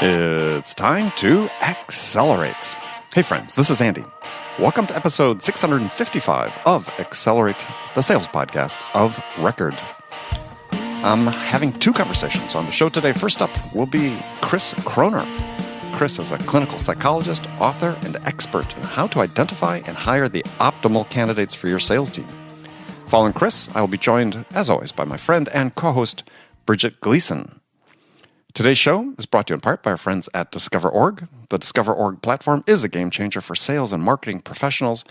It's time to accelerate. Hey friends, this is Andy. Welcome to episode 655 of Accelerate, the sales podcast of record. I'm having two conversations on the show today. First up will be Chris Croner. Chris is a clinical psychologist, author, and expert in how to identify and hire the optimal candidates for your sales team. Following Chris, I will be joined, as always, by my friend and co-host, Bridget Gleason. Today's show is brought to you in part by our friends at Discover.org. The Discover.org platform is a game changer for sales and marketing professionals.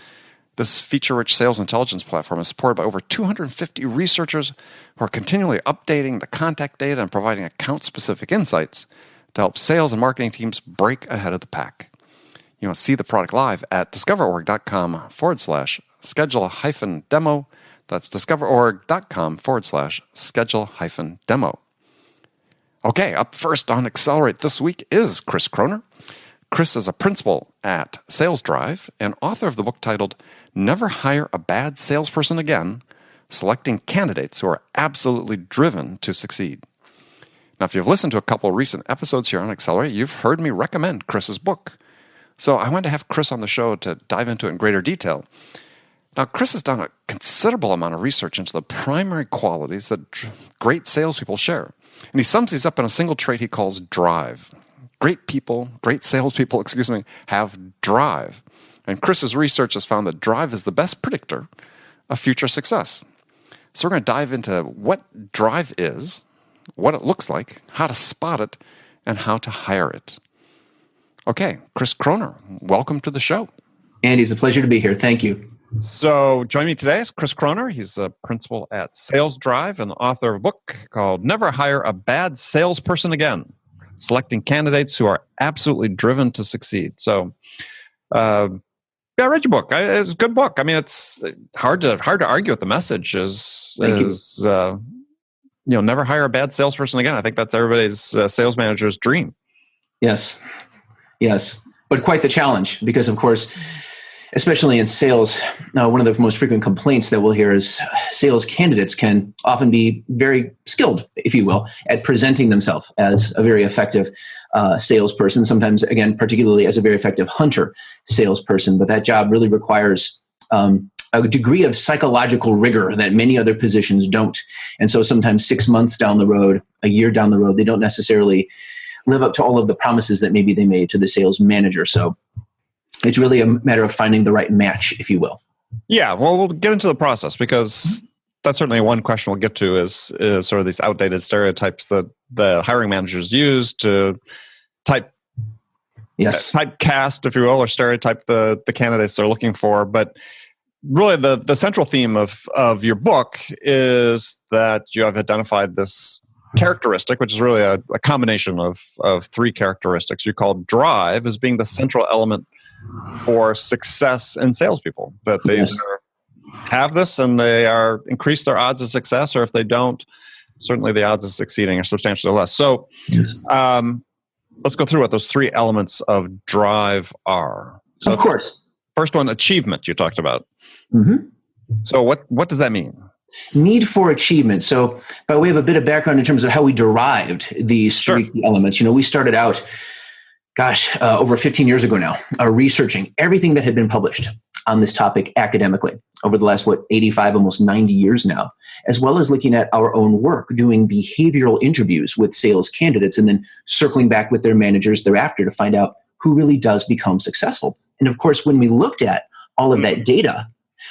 This feature-rich sales intelligence platform is supported by over 250 researchers who are continually updating the contact data and providing account-specific insights to help sales and marketing teams break ahead of the pack. You want to see the product live at discoverorg.com/schedule-demo. That's discoverorg.com/schedule-demo. Okay, up first on Accelerate this week is Chris Croner. Chris is a principal at SalesDrive and author of the book titled Never Hire a Bad Salesperson Again, Selecting Candidates Who Are Absolutely Driven to Succeed. Now, if you've listened to a couple of recent episodes here on Accelerate, you've heard me recommend Chris's book. So I wanted to have Chris on the show to dive into it in greater detail. Now, Chris has done a considerable amount of research into the primary qualities that great salespeople share. And he sums these up in a single trait he calls drive. Great salespeople, have drive. And Chris's research has found that drive is the best predictor of future success. So we're going to dive into what drive is, what it looks like, how to spot it, and how to hire it. Okay, Chris Croner, welcome to the show. Andy, it's a pleasure to be here. Thank you. So joining me today is Chris Croner. He's a principal at SalesDrive and the author of a book called Never Hire a Bad Salesperson Again, Selecting Candidates Who Are Absolutely Driven to Succeed. So, I read your book. It's a good book. I mean, it's hard to argue with the message never hire a bad salesperson again. I think that's everybody's sales manager's dream. Yes. But quite the challenge because, of course, especially in sales, one of the most frequent complaints that we'll hear is sales candidates can often be very skilled, if you will, at presenting themselves as a very effective salesperson, sometimes, again, particularly as a very effective hunter salesperson. But that job really requires a degree of psychological rigor that many other positions don't. And so sometimes 6 months down the road, a year down the road, they don't necessarily live up to all of the promises that maybe they made to the sales manager. So it's really a matter of finding the right match, if you will. Yeah, well, we'll get into the process because that's certainly one question we'll get to is sort of these outdated stereotypes that the hiring managers use to typecast, if you will, or stereotype the candidates they're looking for. But really, the central theme of your book is that you have identified this characteristic, which is really a combination of three characteristics. You call drive as being the central element for success in salespeople, that they either have this and they are increase their odds of success, or if they don't, certainly the odds of succeeding are substantially less. So let's go through what those three elements of drive are. So of course. First one, achievement, you talked about. Mm-hmm. So what does that mean? Need for achievement. So by way of a bit of background in terms of how we derived these three elements, we started out over 15 years ago now, researching everything that had been published on this topic academically over the last, 85, almost 90 years now, as well as looking at our own work, doing behavioral interviews with sales candidates, and then circling back with their managers thereafter to find out who really does become successful. And of course, when we looked at all of that data,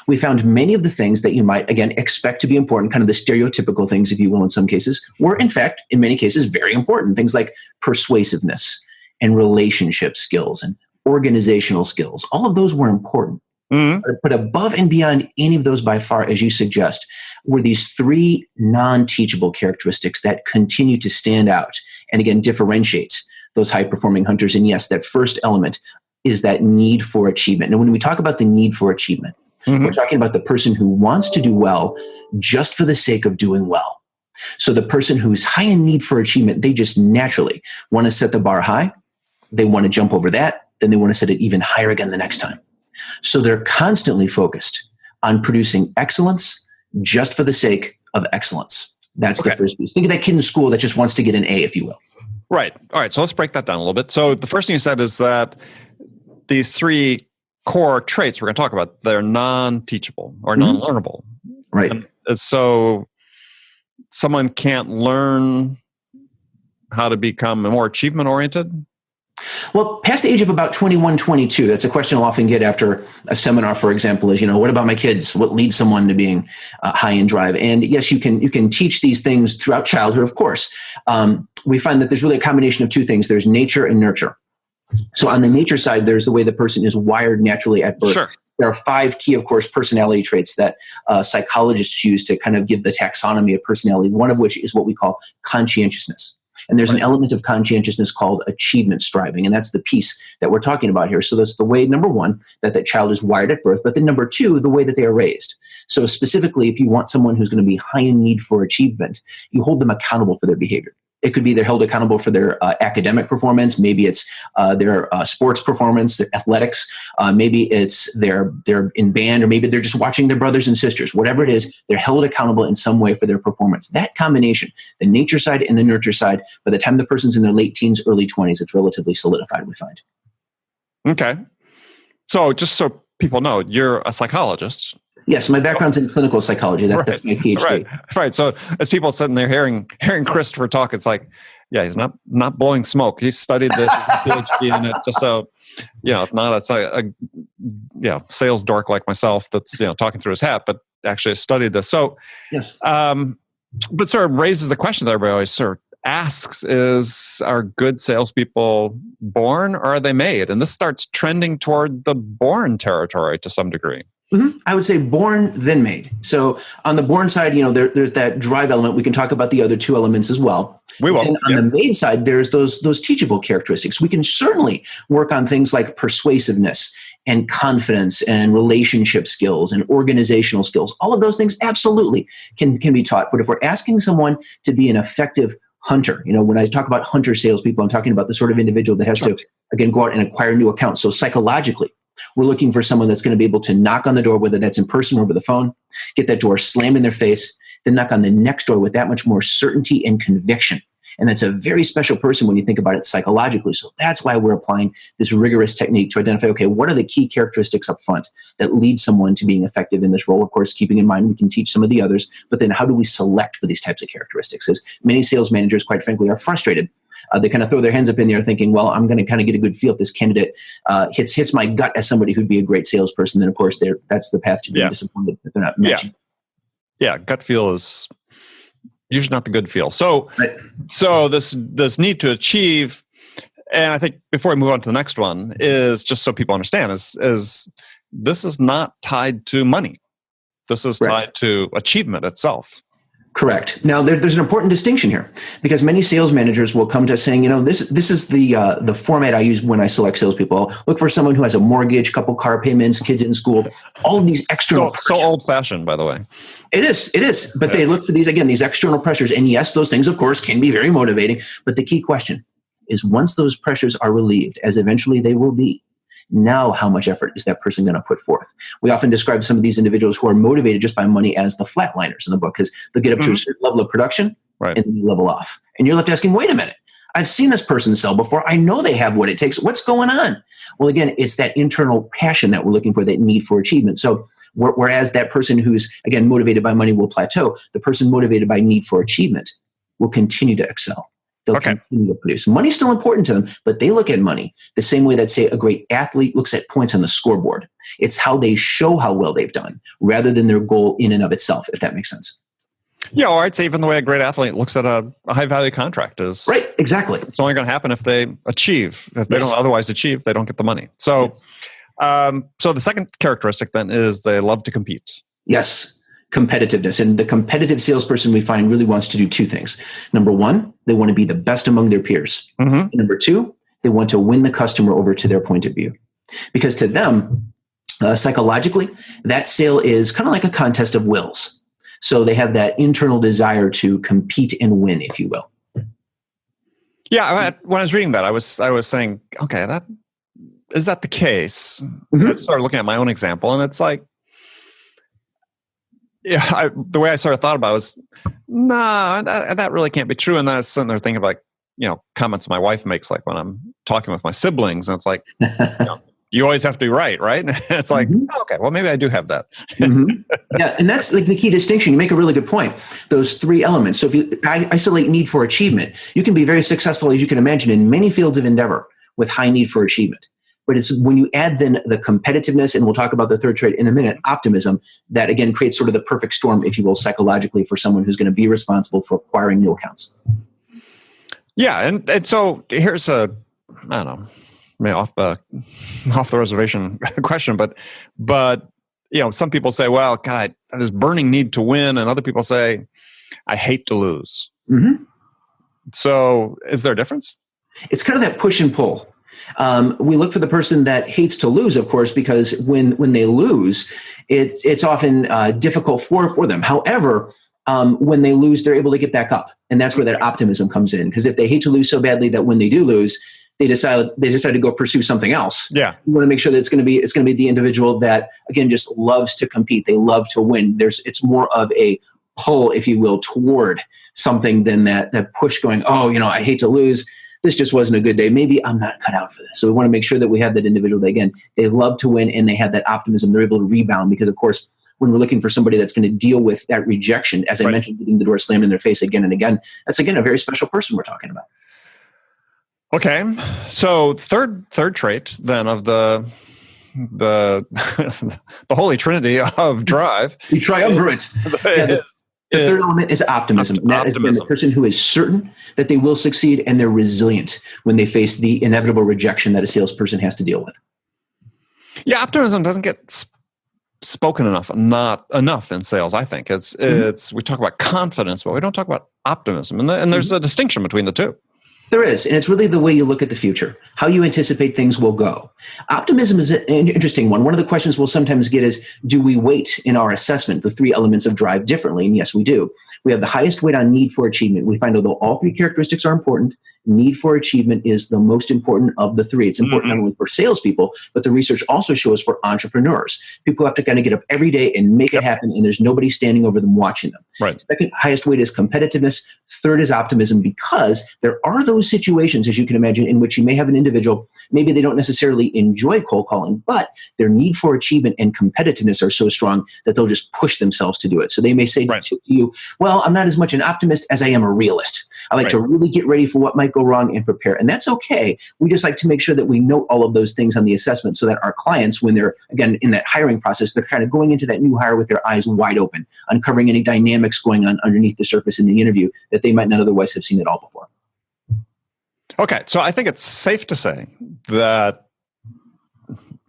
we found many of the things that you might, again, expect to be important, kind of the stereotypical things, if you will, in some cases, were in fact, in many cases, very important. Things like persuasiveness, and relationship skills and organizational skills. All of those were important. Mm-hmm. But above and beyond any of those by far, as you suggest, were these three non-teachable characteristics that continue to stand out and again differentiates those high-performing hunters. And yes, that first element is that need for achievement. And when we talk about the need for achievement, we're talking about the person who wants to do well just for the sake of doing well. So the person who's high in need for achievement, they just naturally want to set the bar high. They want to jump over that. Then they want to set it even higher again the next time. So they're constantly focused on producing excellence just for the sake of excellence. That's the first piece. Think of that kid in school that just wants to get an A, if you will. Right. All right. So let's break that down a little bit. So the first thing you said is that these three core traits we're going to talk about, they're non-teachable or non-learnable. Right. And so someone can't learn how to become more achievement-oriented? Well, past the age of about 21, 22, that's a question I'll often get after a seminar, for example, is, what about my kids? What leads someone to being high in drive? And yes, you can teach these things throughout childhood, of course. We find that there's really a combination of two things. There's nature and nurture. So on the nature side, there's the way the person is wired naturally at birth. Sure. There are 5 key, of course, personality traits that psychologists use to kind of give the taxonomy of personality, one of which is what we call conscientiousness. And there's an element of conscientiousness called achievement striving. And that's the piece that we're talking about here. So that's the way, number one, that child is wired at birth. But then number two, the way that they are raised. So specifically, if you want someone who's going to be high in need for achievement, you hold them accountable for their behavior. It could be they're held accountable for their academic performance. Maybe it's their sports performance, their athletics. Maybe it's they're in band, or maybe they're just watching their brothers and sisters. Whatever it is, they're held accountable in some way for their performance. That combination, the nature side and the nurture side, by the time the person's in their late teens, early 20s, it's relatively solidified, we find. Okay. So just so people know, you're a psychologist. Yes, my background's in clinical psychology. That's my PhD. Right. So as people sitting there hearing Christopher talk, it's like, yeah, he's not blowing smoke. He's studied this, PhD in it. Just so, if not, it's a sales dork like myself that's talking through his hat, but actually has studied this. So yes, but sort of raises the question that everybody always sort of asks: are good salespeople born or are they made? And this starts trending toward the born territory to some degree. Mm-hmm. I would say born, then made. So on the born side, there's that drive element. We can talk about the other two elements as well. We will. And on the made side, there's those teachable characteristics. We can certainly work on things like persuasiveness and confidence and relationship skills and organizational skills. All of those things absolutely can be taught. But if we're asking someone to be an effective hunter, when I talk about hunter salespeople, I'm talking about the sort of individual that has to, again, go out and acquire new accounts. So psychologically, we're looking for someone that's going to be able to knock on the door, whether that's in person or over the phone, get that door slammed in their face, then knock on the next door with that much more certainty and conviction. And that's a very special person when you think about it psychologically. So that's why we're applying this rigorous technique to identify, okay, what are the key characteristics up front that lead someone to being effective in this role? Of course, keeping in mind we can teach some of the others, but then how do we select for these types of characteristics? Because many sales managers, quite frankly, are frustrated. They kind of throw their hands up in the air thinking, well, I'm going to kind of get a good feel if this candidate hits my gut as somebody who'd be a great salesperson. Then, of course, that's the path to being disappointed if they're not matching. Yeah, gut feel is usually not the good feel. So, so this need to achieve, and I think before we move on to the next one, is just so people understand, is this is not tied to money. This is tied to achievement itself. Correct. Now, there's an important distinction here, because many sales managers will come to us saying, this is the format I use when I select salespeople. I'll look for someone who has a mortgage, couple car payments, kids in school, all of these external so old-fashioned, by the way. It is. But they look for these external pressures. And yes, those things, of course, can be very motivating. But the key question is, once those pressures are relieved, as eventually they will be, now how much effort is that person going to put forth? We often describe some of these individuals who are motivated just by money as the flatliners in the book, because they'll get up to a certain level of production and then level off. And you're left asking, wait a minute, I've seen this person sell before. I know they have what it takes. What's going on? Well, again, it's that internal passion that we're looking for, that need for achievement. So whereas that person who's, again, motivated by money will plateau, the person motivated by need for achievement will continue to excel. They'll continue to produce. Money's still important to them, but they look at money the same way that, say, a great athlete looks at points on the scoreboard. It's how they show how well they've done, rather than their goal in and of itself, if that makes sense. Yeah, or I'd say even the way a great athlete looks at a high-value contract is... Right, exactly. It's only going to happen if they achieve. If they don't otherwise achieve, they don't get the money. So, so the second characteristic then is they love to compete. Yes. Competitiveness. And the competitive salesperson we find really wants to do two things. Number one, they want to be the best among their peers. Mm-hmm. Number two, they want to win the customer over to their point of view. Because to them, psychologically, that sale is kind of like a contest of wills. So they have that internal desire to compete and win, if you will. Yeah, when I was reading that, I was saying, okay, is that the case? Mm-hmm. I started looking at my own example, and it's like, the way I sort of thought about it was, no, that really can't be true. And then I was sitting there thinking like, comments my wife makes, like when I'm talking with my siblings, and it's like, you always have to be right? And it's like, okay, well, maybe I do have that. Yeah, and that's like the key distinction. You make a really good point. Those three elements. So if you isolate need for achievement, you can be very successful, as you can imagine, in many fields of endeavor with high need for achievement. But it's when you add then the competitiveness, and we'll talk about the third trait in a minute, optimism, that again creates sort of the perfect storm, if you will, psychologically for someone who's going to be responsible for acquiring new accounts. Yeah, and so here's I don't know, off the reservation question, but some people say, well, God, there's burning need to win, and other people say, I hate to lose. So is there a difference? It's kind of that push and pull. We look for the person that hates to lose, of course, because when they lose, it's often difficult for them. However, when they lose, they're able to get back up, and that's where that optimism comes in. Because if they hate to lose so badly that when they do lose, they decide to go pursue something else. Yeah, you want to make sure that it's going to be the individual that again just loves to compete. They love to win. It's more of a pull, if you will, toward something than that push going, I hate to lose. This just wasn't a good day. Maybe I'm not cut out for this. So we want to make sure that we have that individual that, again, they love to win and they have that optimism. They're able to rebound because, of course, when we're looking for somebody that's going to deal with that rejection, as I mentioned, getting the door slammed in their face again and again, that's, again, a very special person we're talking about. Okay. So third trait then of the holy trinity of drive. The triumvirate. The third element is optimism. And that is the person who is certain that they will succeed, and they're resilient when they face the inevitable rejection that a salesperson has to deal with. Yeah, optimism doesn't get spoken not enough in sales, I think. It's we talk about confidence, but we don't talk about optimism. And there's a distinction between the two. There is, and it's really the way you look at the future, how you anticipate things will go. Optimism is an interesting one. One of the questions we'll sometimes get is, do we weight in our assessment the three elements of drive differently? And yes, we do. We have the highest weight on need for achievement. We find although all three characteristics are important, need for achievement is the most important of the three. It's important not only for salespeople, but the research also shows for entrepreneurs. People have to kind of get up every day and make it happen, and there's nobody standing over them watching them. Right. Second highest weight is competitiveness. Third is optimism, because there are those situations, as you can imagine, in which you may have an individual, maybe they don't necessarily enjoy cold calling, but their need for achievement and competitiveness are so strong that they'll just push themselves to do it. So they may say to you, well, I'm not as much an optimist as I am a realist. I like to really get ready for what might go wrong and prepare. And that's okay. We just like to make sure that we note all of those things on the assessment so that our clients, when they're, again, in that hiring process, they're kind of going into that new hire with their eyes wide open, uncovering any dynamics going on underneath the surface in the interview that they might not otherwise have seen it all before. Okay. So I think it's safe to say that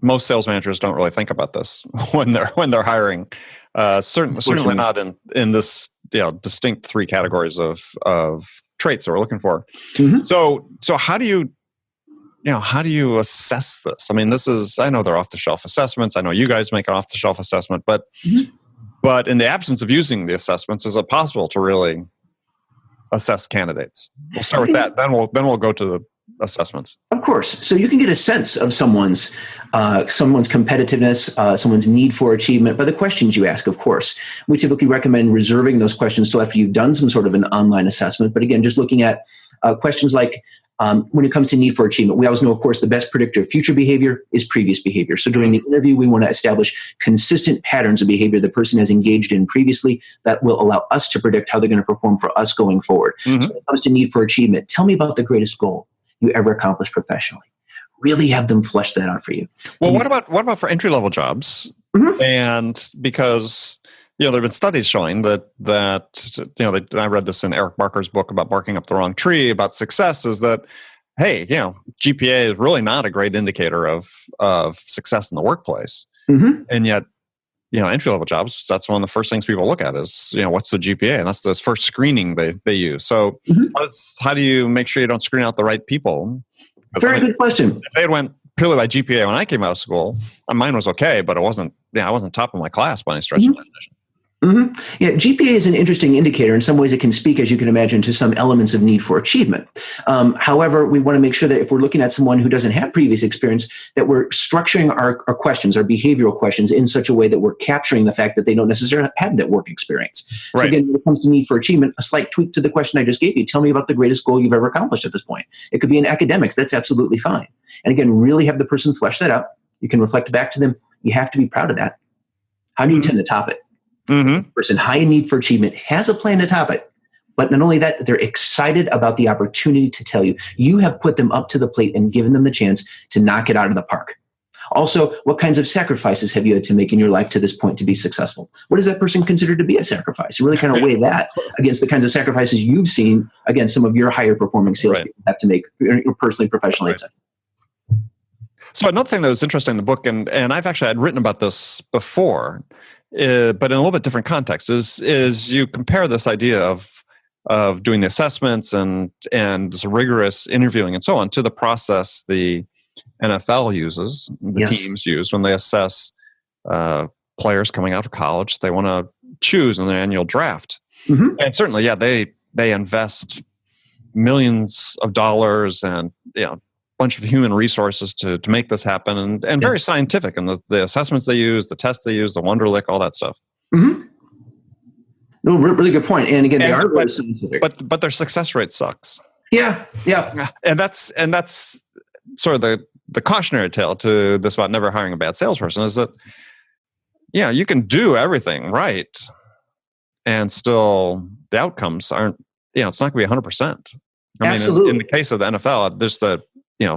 most sales managers don't really think about this when they're hiring. Certainly not in this distinct three categories of traits that we're looking for. So how do you assess this? I mean, I know they're off-the-shelf assessments. I know you guys make an off-the-shelf assessment, but in the absence of using the assessments, is it possible to really assess candidates? We'll start with that. Then we'll go to the assessments. Of course. So you can get a sense of someone's competitiveness, someone's need for achievement by the questions you ask, of course. We typically recommend reserving those questions till after you've done some sort of an online assessment. But again, just looking at questions like, when it comes to need for achievement, we always know, of course, the best predictor of future behavior is previous behavior. So during the interview, we want to establish consistent patterns of behavior the person has engaged in previously that will allow us to predict how they're going to perform for us going forward. So when it comes to need for achievement, tell me about the greatest goal you ever accomplished professionally. Really have them flesh that out for you. Well, what about for entry-level jobs? And because there have been studies showing that I read this in Eric Barker's book about barking up the wrong tree about success, is that, hey, GPA is really not a great indicator of success in the workplace. And yet, entry-level jobs, that's one of the first things people look at is, what's the GPA? And that's the first screening they use. So how do you make sure you don't screen out the right people? Very good question. If they went purely by GPA when I came out of school, mine was okay, but I wasn't top of my class by any stretch of the imagination. Mm-hmm. Yeah, GPA is an interesting indicator. In some ways, it can speak, as you can imagine, to some elements of need for achievement. However, we want to make sure that if we're looking at someone who doesn't have previous experience, that we're structuring our questions, our behavioral questions, in such a way that we're capturing the fact that they don't necessarily have that work experience. Right. So again, when it comes to need for achievement, a slight tweak to the question I just gave you. Tell me about the greatest goal you've ever accomplished at this point. It could be in academics. That's absolutely fine. And again, really have the person flesh that out. You can reflect back to them. You have to be proud of that. How do you intend to top it? Mm-hmm. Person high in need for achievement has a plan to top it. But not only that, they're excited about the opportunity to tell you. You have put them up to the plate and given them the chance to knock it out of the park. Also, what kinds of sacrifices have you had to make in your life to this point to be successful? What does that person consider to be a sacrifice? You really kind of weigh that against the kinds of sacrifices you've seen against some of your higher performing salespeople have to make personally, professionally, etc. So another thing that was interesting in the book, and I've actually had written about this before, but in a little bit different context, is you compare this idea of doing the assessments and this rigorous interviewing and so on to the process the NFL uses, the teams use when they assess players coming out of college they want to choose in their annual draft. Mm-hmm. And certainly, they invest millions of dollars and bunch of human resources to make this happen, and very scientific. And the assessments they use, the tests they use, the Wonderlic, all that stuff. Mm-hmm. No, really good point. And again, they are very scientific. But their success rate sucks. Yeah. And that's sort of the cautionary tale to this about never hiring a bad salesperson is that you can do everything right, and still the outcomes aren't. It's not going to be 100%. I mean, in the case of the NFL, there's the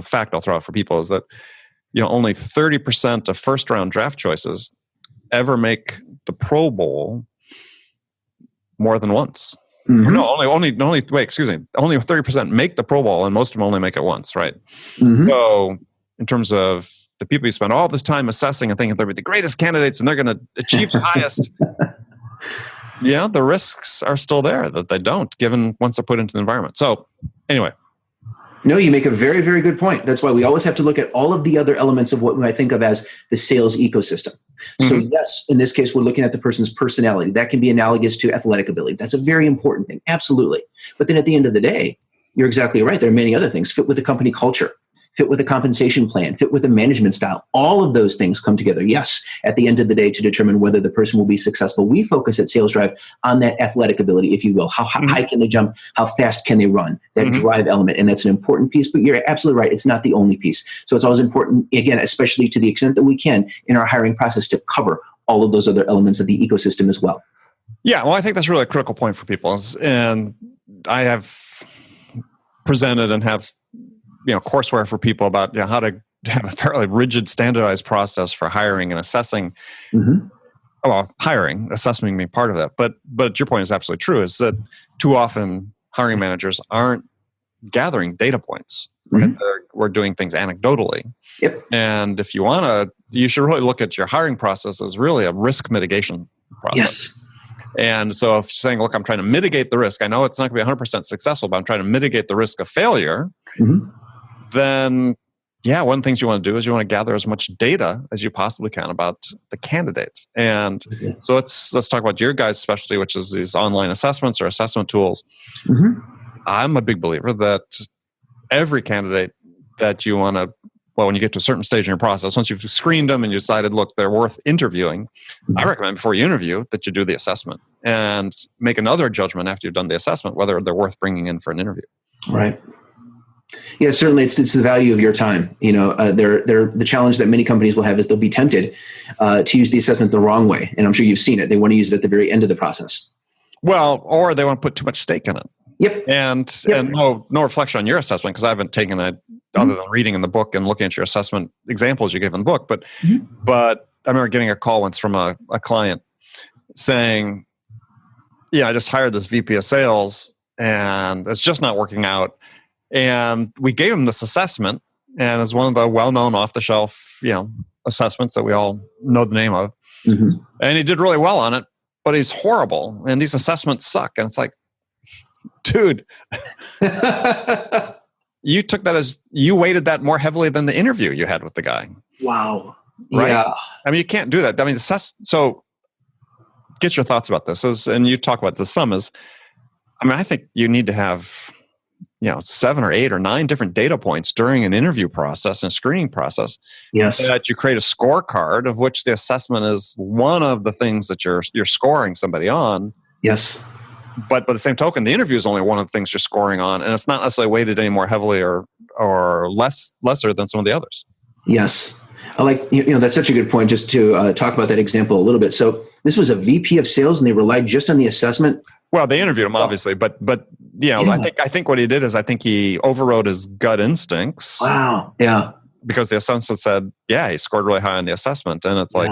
fact I'll throw out for people is that, only 30% of first round draft choices ever make the Pro Bowl more than once. Mm-hmm. Or no, only 30% make the Pro Bowl, and most of them only make it once, right? Mm-hmm. So in terms of the people you spend all this time assessing and thinking they're the greatest candidates and they're going to achieve the highest, the risks are still there that they don't, given once they're put into the environment. So anyway. No, you make a very, very good point. That's why we always have to look at all of the other elements of what we might think of as the sales ecosystem. Mm-hmm. So yes, in this case, we're looking at the person's personality. That can be analogous to athletic ability. That's a very important thing. Absolutely. But then at the end of the day, you're exactly right. There are many other things. Fit with the company culture, fit with a compensation plan, fit with a management style. All of those things come together, yes, at the end of the day to determine whether the person will be successful. We focus at SalesDrive on that athletic ability, if you will. How high can they jump? How fast can they run? That drive element. And that's an important piece, but you're absolutely right. It's not the only piece. So it's always important, again, especially to the extent that we can in our hiring process, to cover all of those other elements of the ecosystem as well. Yeah, well, I think that's really a critical point for people. And I have presented and have courseware for people about how to have a fairly rigid, standardized process for hiring and assessing. Mm-hmm. Well, hiring, assessment being part of that. But your point is absolutely true. Is that too often hiring managers aren't gathering data points. Right? Mm-hmm. We're doing things anecdotally. Yep. And if you should really look at your hiring process as really a risk mitigation process. Yes. And so if you're saying, look, I'm trying to mitigate the risk, I know it's not going to be 100% successful, but I'm trying to mitigate the risk of failure. Mm-hmm. Then, one of the things you want to do is you want to gather as much data as you possibly can about the candidate. And so let's talk about your guys' specialty, which is these online assessments or assessment tools. Mm-hmm. I'm a big believer that every candidate that you want to, when you get to a certain stage in your process, once you've screened them and you decided, look, they're worth interviewing, I recommend before you interview that you do the assessment and make another judgment after you've done the assessment, whether they're worth bringing in for an interview. Right. Yeah, certainly it's the value of your time. The challenge that many companies will have is they'll be tempted to use the assessment the wrong way. And I'm sure you've seen it. They want to use it at the very end of the process. Well, or they want to put too much stake in it. Yep. And no reflection on your assessment, because I haven't taken it other than reading in the book and looking at your assessment examples you gave in the book. But I remember getting a call once from a client saying, I just hired this VP of sales and it's just not working out. And we gave him this assessment, and it's one of the well-known off-the-shelf, assessments that we all know the name of. Mm-hmm. And he did really well on it, but he's horrible. And these assessments suck. And it's like, dude, you took that as you weighted that more heavily than the interview you had with the guy. Wow. Right? Yeah. I mean, you can't do that. I mean, so get your thoughts about this. And you talk about the sum is, I think you need to have 7 or 8 or 9 different data points during an interview process and screening process. Yes. That you create a scorecard of which the assessment is one of the things that you're scoring somebody on. Yes. But by the same token, the interview is only one of the things you're scoring on, and it's not necessarily weighted any more heavily or lesser than some of the others. Yes. I like, that's such a good point, just to talk about that example a little bit. So this was a VP of sales and they relied just on the assessment. Well, they interviewed him obviously, but yeah. I think what he did is he overrode his gut instincts. Wow. Yeah. Because the assessment said, he scored really high on the assessment. And it's like,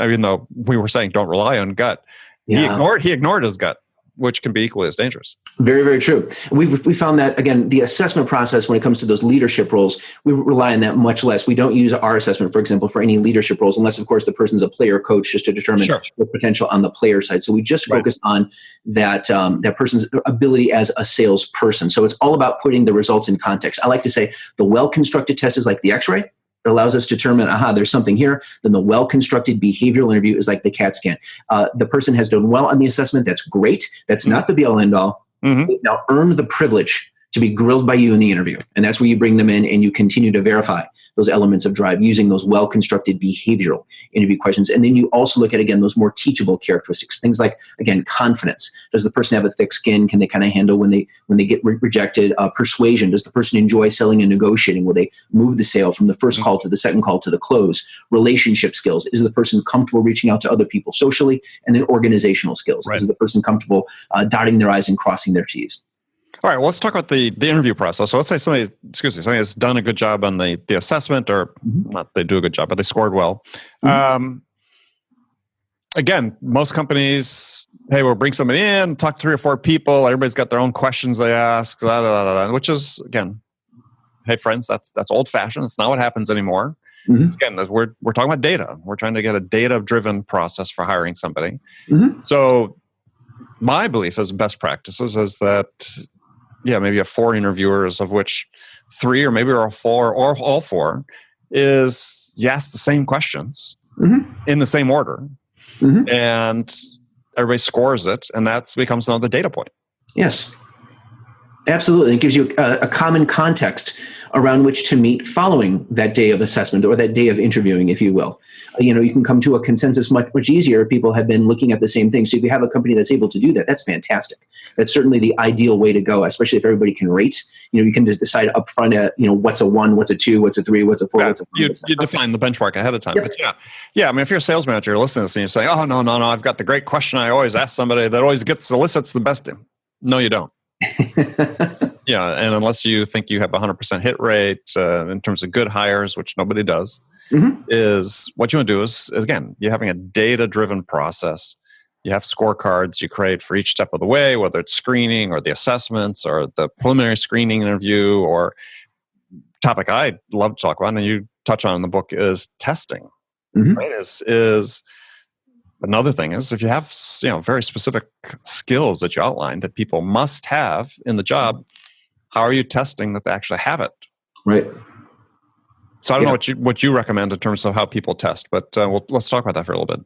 even though we were saying don't rely on gut, he ignored his gut, which can be equally as dangerous. Very, very true. We found that, again, the assessment process, when it comes to those leadership roles, we rely on that much less. We don't use our assessment, for example, for any leadership roles, unless, of course, the person's a player coach, just to determine the potential on the player side. So we just focus on that person's ability as a salesperson. So it's all about putting the results in context. I like to say the well-constructed test is like the X-ray. It allows us to determine, there's something here. Then the well-constructed behavioral interview is like the CAT scan. The person has done well on the assessment. That's great. That's not the be-all, end-all. They've now earned the privilege to be grilled by you in the interview. And that's where you bring them in and you continue to verify those elements of drive using those well-constructed behavioral interview questions. And then you also look at, again, those more teachable characteristics. Things like, again, confidence. Does the person have a thick skin? Can they kind of handle when they get rejected? Persuasion. Does the person enjoy selling and negotiating? Will they move the sale from the first call to the second call to the close? Relationship skills. Is the person comfortable reaching out to other people socially? And then organizational skills. Is the person comfortable dotting their I's and crossing their T's? All right, well, let's talk about the interview process. So let's say somebody has done a good job on the assessment, or not they do a good job, but they scored well. Again, most companies, hey, we'll bring somebody in, talk to 3 or 4 people. Everybody's got their own questions they ask, which is, again, hey, friends, that's old-fashioned. It's not what happens anymore. Again, we're talking about data. We're trying to get a data-driven process for hiring somebody. So my belief as best practices is that maybe you have 4 interviewers, of which 3 or maybe all 4 is you ask the same questions in the same order, and everybody scores it, and that becomes another data point. Yes, absolutely. It gives you a common context around which to meet following that day of assessment or that day of interviewing, if you will. You can come to a consensus much easier if people have been looking at the same thing. So if you have a company that's able to do that, that's fantastic. That's certainly the ideal way to go, especially if everybody can rate. You can just decide up front at, what's a 1, what's a 2, what's a 3, what's a 4, what's a 5. You define the benchmark ahead of time. But if you're a sales manager, you're listening to this and you're saying, oh, no, I've got the great question I always ask somebody that always elicits the best. No, you don't. And unless you think you have a 100% hit rate in terms of good hires, which nobody does, is what you want to do is, again, you're having a data-driven process. You have scorecards you create for each step of the way, whether it's screening or the assessments or the preliminary screening interview, or topic I love to talk about, and you touch on in the book, is testing. Right? Is another thing is if you have very specific skills that you outline that people must have in the job, how are you testing that they actually have it? Right. So I don't know what you recommend in terms of how people test, but let's talk about that for a little bit.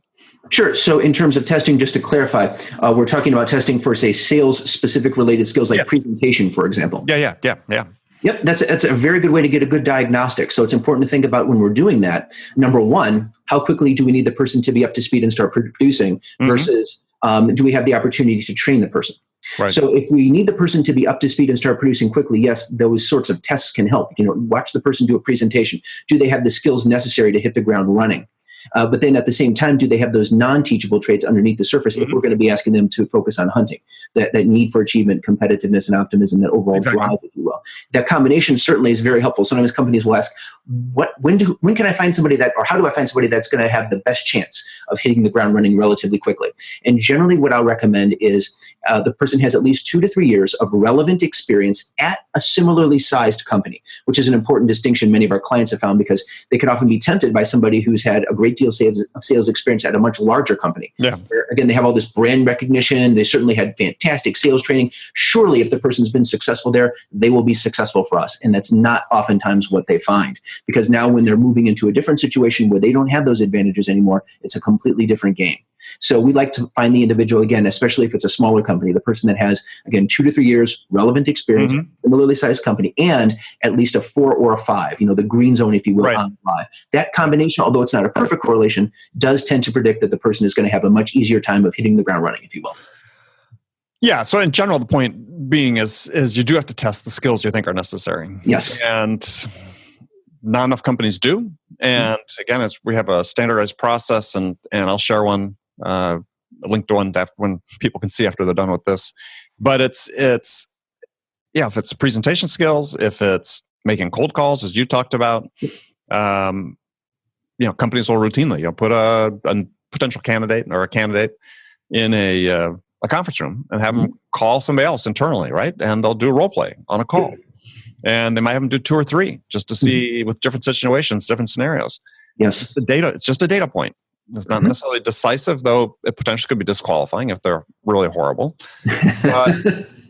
Sure. So in terms of testing, just to clarify, we're talking about testing for, say, sales-specific related skills like presentation, for example. Yeah. Yep, that's a very good way to get a good diagnostic. So it's important to think about when we're doing that. Number one, how quickly do we need the person to be up to speed and start producing versus do we have the opportunity to train the person? Right. So if we need the person to be up to speed and start producing quickly, yes, those sorts of tests can help. Watch the person do a presentation. Do they have the skills necessary to hit the ground running? But then at the same time, do they have those non-teachable traits underneath the surface if we're going to be asking them to focus on hunting, that need for achievement, competitiveness, and optimism, that overall drive, if you will. That combination certainly is very helpful. Sometimes companies will ask, when can I find somebody that, or how do I find somebody that's going to have the best chance of hitting the ground running relatively quickly? And generally what I'll recommend is the person has at least 2 to 3 years of relevant experience at a similarly sized company, which is an important distinction many of our clients have found, because they could often be tempted by somebody who's had a great deal of sales experience at a much larger company. Yeah. Where, again, they have all this brand recognition. They certainly had fantastic sales training. Surely if the person's been successful there, they will be successful for us. And that's not oftentimes what they find, because now when they're moving into a different situation where they don't have those advantages anymore, it's a completely different game. So we like to find the individual, again, especially if it's a smaller company, the person that has, again, 2 to 3 years relevant experience, similarly sized company, and at least a 4 or a 5, the green zone, if you will, on Drive. That combination, although it's not a perfect correlation, does tend to predict that the person is going to have a much easier time of hitting the ground running, if you will. Yeah. So in general, the point being is you do have to test the skills you think are necessary. Yes. And not enough companies do. And again, we have a standardized process, and I'll share one, a link to one when people can see after they're done with this. But if it's presentation skills, if it's making cold calls, as you talked about, companies will routinely put a potential candidate or a candidate in a conference room and have them call somebody else internally, right? And they'll do a role play on a call. And they might have them do 2 or 3 just to see with different situations, different scenarios. Yes. It's just a data point. It's not necessarily decisive, though it potentially could be disqualifying if they're really horrible.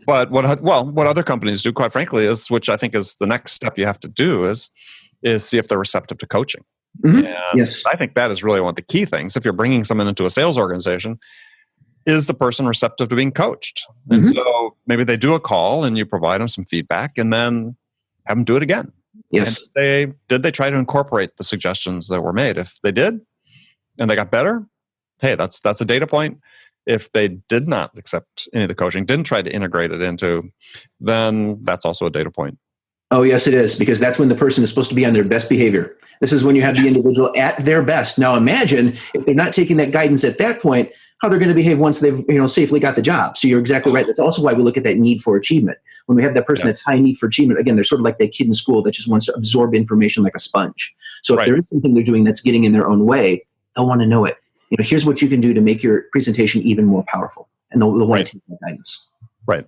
But what other companies do, quite frankly, is, which I think is the next step you have to do, is see if they're receptive to coaching. And I think that is really one of the key things. If you're bringing someone into a sales organization, is the person receptive to being coached? And so maybe they do a call and you provide them some feedback and then have them do it again. Yes. And did they try to incorporate the suggestions that were made? If they did and they got better, hey, that's a data point. If they did not accept any of the coaching, didn't try to integrate it into, then that's also a data point. Oh, yes, it is, because that's when the person is supposed to be on their best behavior. This is when you have the individual at their best. Now, imagine if they're not taking that guidance at that point, how they're going to behave once they've safely got the job. So you're exactly right. That's also why we look at that need for achievement. When we have that person that's high need for achievement, again, they're sort of like that kid in school that just wants to absorb information like a sponge. So if there is something they're doing that's getting in their own way, they'll want to know it. Here's what you can do to make your presentation even more powerful. And they'll want to take that guidance. Right.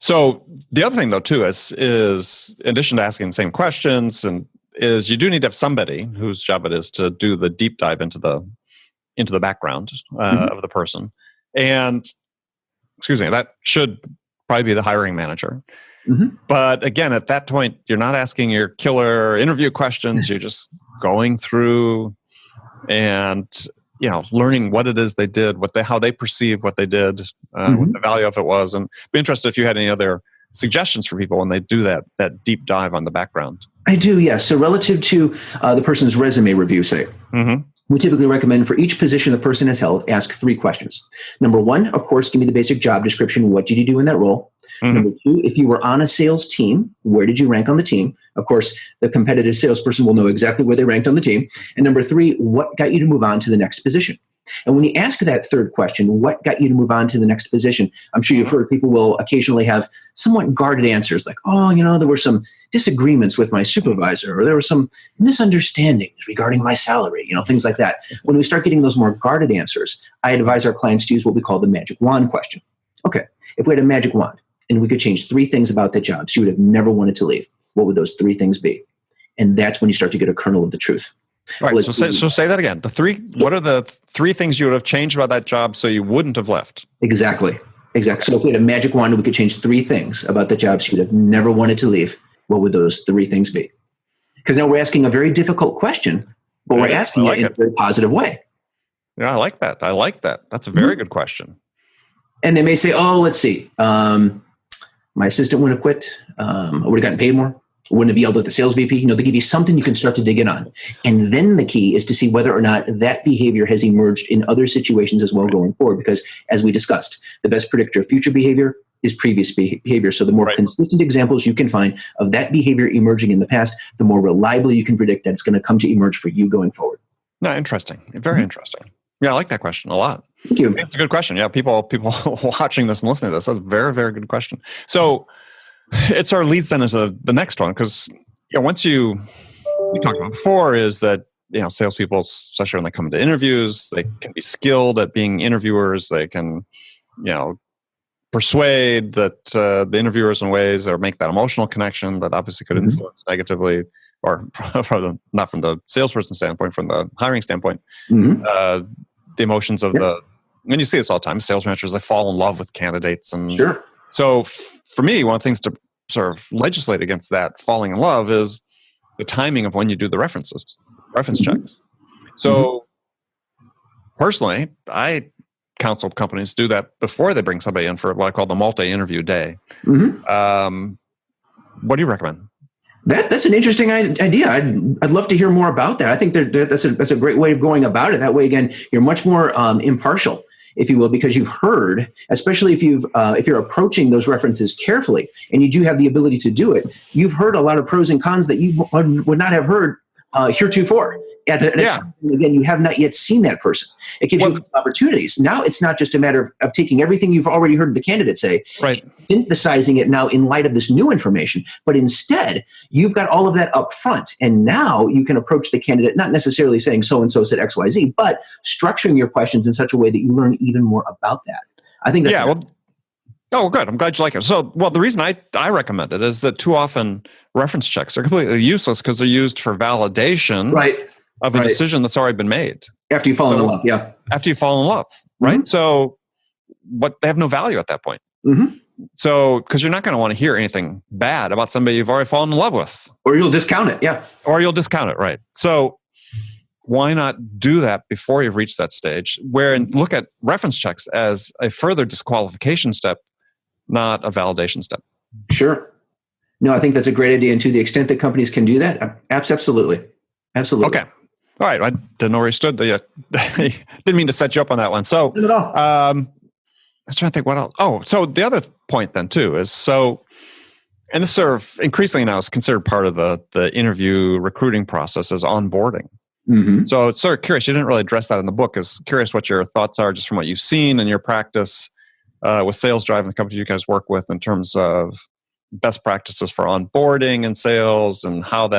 So the other thing, though, too, is in addition to asking the same questions, is you do need to have somebody whose job it is to do the deep dive into the background of the person. And, that should probably be the hiring manager. But again, at that point, you're not asking your killer interview questions. You're just going through and learning what it is they did, how they perceive what they did, what the value of it was, and be interested if you had any other suggestions for people when they do that deep dive on the background. I do, yes. So relative to the person's resume review, say, we typically recommend for each position the person has held, ask 3 questions. Number 1, of course, give me the basic job description. What did you do in that role? Number 2, if you were on a sales team, where did you rank on the team? Of course, the competitive salesperson will know exactly where they ranked on the team. And number 3, what got you to move on to the next position? And when you ask that third question, what got you to move on to the next position? I'm sure you've heard people will occasionally have somewhat guarded answers like, there were some disagreements with my supervisor, or there were some misunderstandings regarding my salary, things like that. When we start getting those more guarded answers, I advise our clients to use what we call the magic wand question. Okay, if we had a magic wand and we could change 3 things about the job so you would have never wanted to leave, what would those 3 things be? And that's when you start to get a kernel of the truth. All right. So say that again. What are the 3 things you would have changed about that job so you wouldn't have left? Exactly. So if we had a magic wand and we could change 3 things about the job so you'd have never wanted to leave, what would those 3 things be? Because now we're asking a very difficult question, but we're asking it in a very positive way. Yeah, I like that. That's a very good question. And they may say, let's see. My assistant wouldn't have quit. I would have gotten paid more. Wouldn't have been able to the sales VP. They give you something you can start to dig in on. And then the key is to see whether or not that behavior has emerged in other situations as well going forward. Because as we discussed, the best predictor of future behavior is previous behavior. So the more consistent examples you can find of that behavior emerging in the past, the more reliably you can predict that it's going to come to emerge for you going forward. No, interesting. Very interesting. Yeah, I like that question a lot. Thank you. It's a good question. Yeah, people watching this and listening to this, that's a very, very good question. So it sort of leads then into the next one, because once we talked about before, is that salespeople, especially when they come into interviews, they can be skilled at being interviewers. They can persuade that the interviewers in ways or make that emotional connection that obviously could influence negatively, or not from the salesperson standpoint, from the hiring standpoint, the emotions of and you see this all the time. Sales managers, they fall in love with candidates, and so for me, one of the things to sort of legislate against that falling in love is the timing of when you do the reference checks. So personally, I counsel companies do that before they bring somebody in for what I call the multi-interview day. What do you recommend? That's an interesting idea. I'd love to hear more about that. I think that's a great way of going about it. That way, again, you're much more impartial, if you will, because you've heard, especially if you're approaching those references carefully, and you do have the ability to do it. You've heard a lot of pros and cons that you would not have heard heretofore. Again, you have not yet seen that person. It gives you opportunities. Now it's not just a matter of taking everything you've already heard the candidate say, right, synthesizing it now in light of this new information, but instead you've got all of that up front. And now you can approach the candidate, not necessarily saying so-and-so said XYZ, but structuring your questions in such a way that you learn even more about that. I think that's good. I'm glad you like it. So, the reason I recommend it is that too often reference checks are completely useless because they're used for validation of a decision that's already been made. After you fall in love, After you fall in love, right? So, they have no value at that point. So, because you're not going to want to hear anything bad about somebody you've already fallen in love with. Or you'll discount it, Or you'll discount it, right? So, why not do that before you've reached that stage? And look at reference checks as a further disqualification step, not a validation step. Sure. No, I think that's a great idea. And to the extent that companies can do that, absolutely. Absolutely. Okay. All right. I didn't know where you stood. Didn't mean to set you up on that one. So, not at all. I was trying to think what else. Oh, so the other point then too is and this sort of increasingly now is considered part of the interview recruiting process as onboarding. So it's sort of curious. You didn't really address that in the book. Is curious what your thoughts are just from what you've seen in your practice with SalesDrive and the company you guys work with in terms of best practices for onboarding and sales and how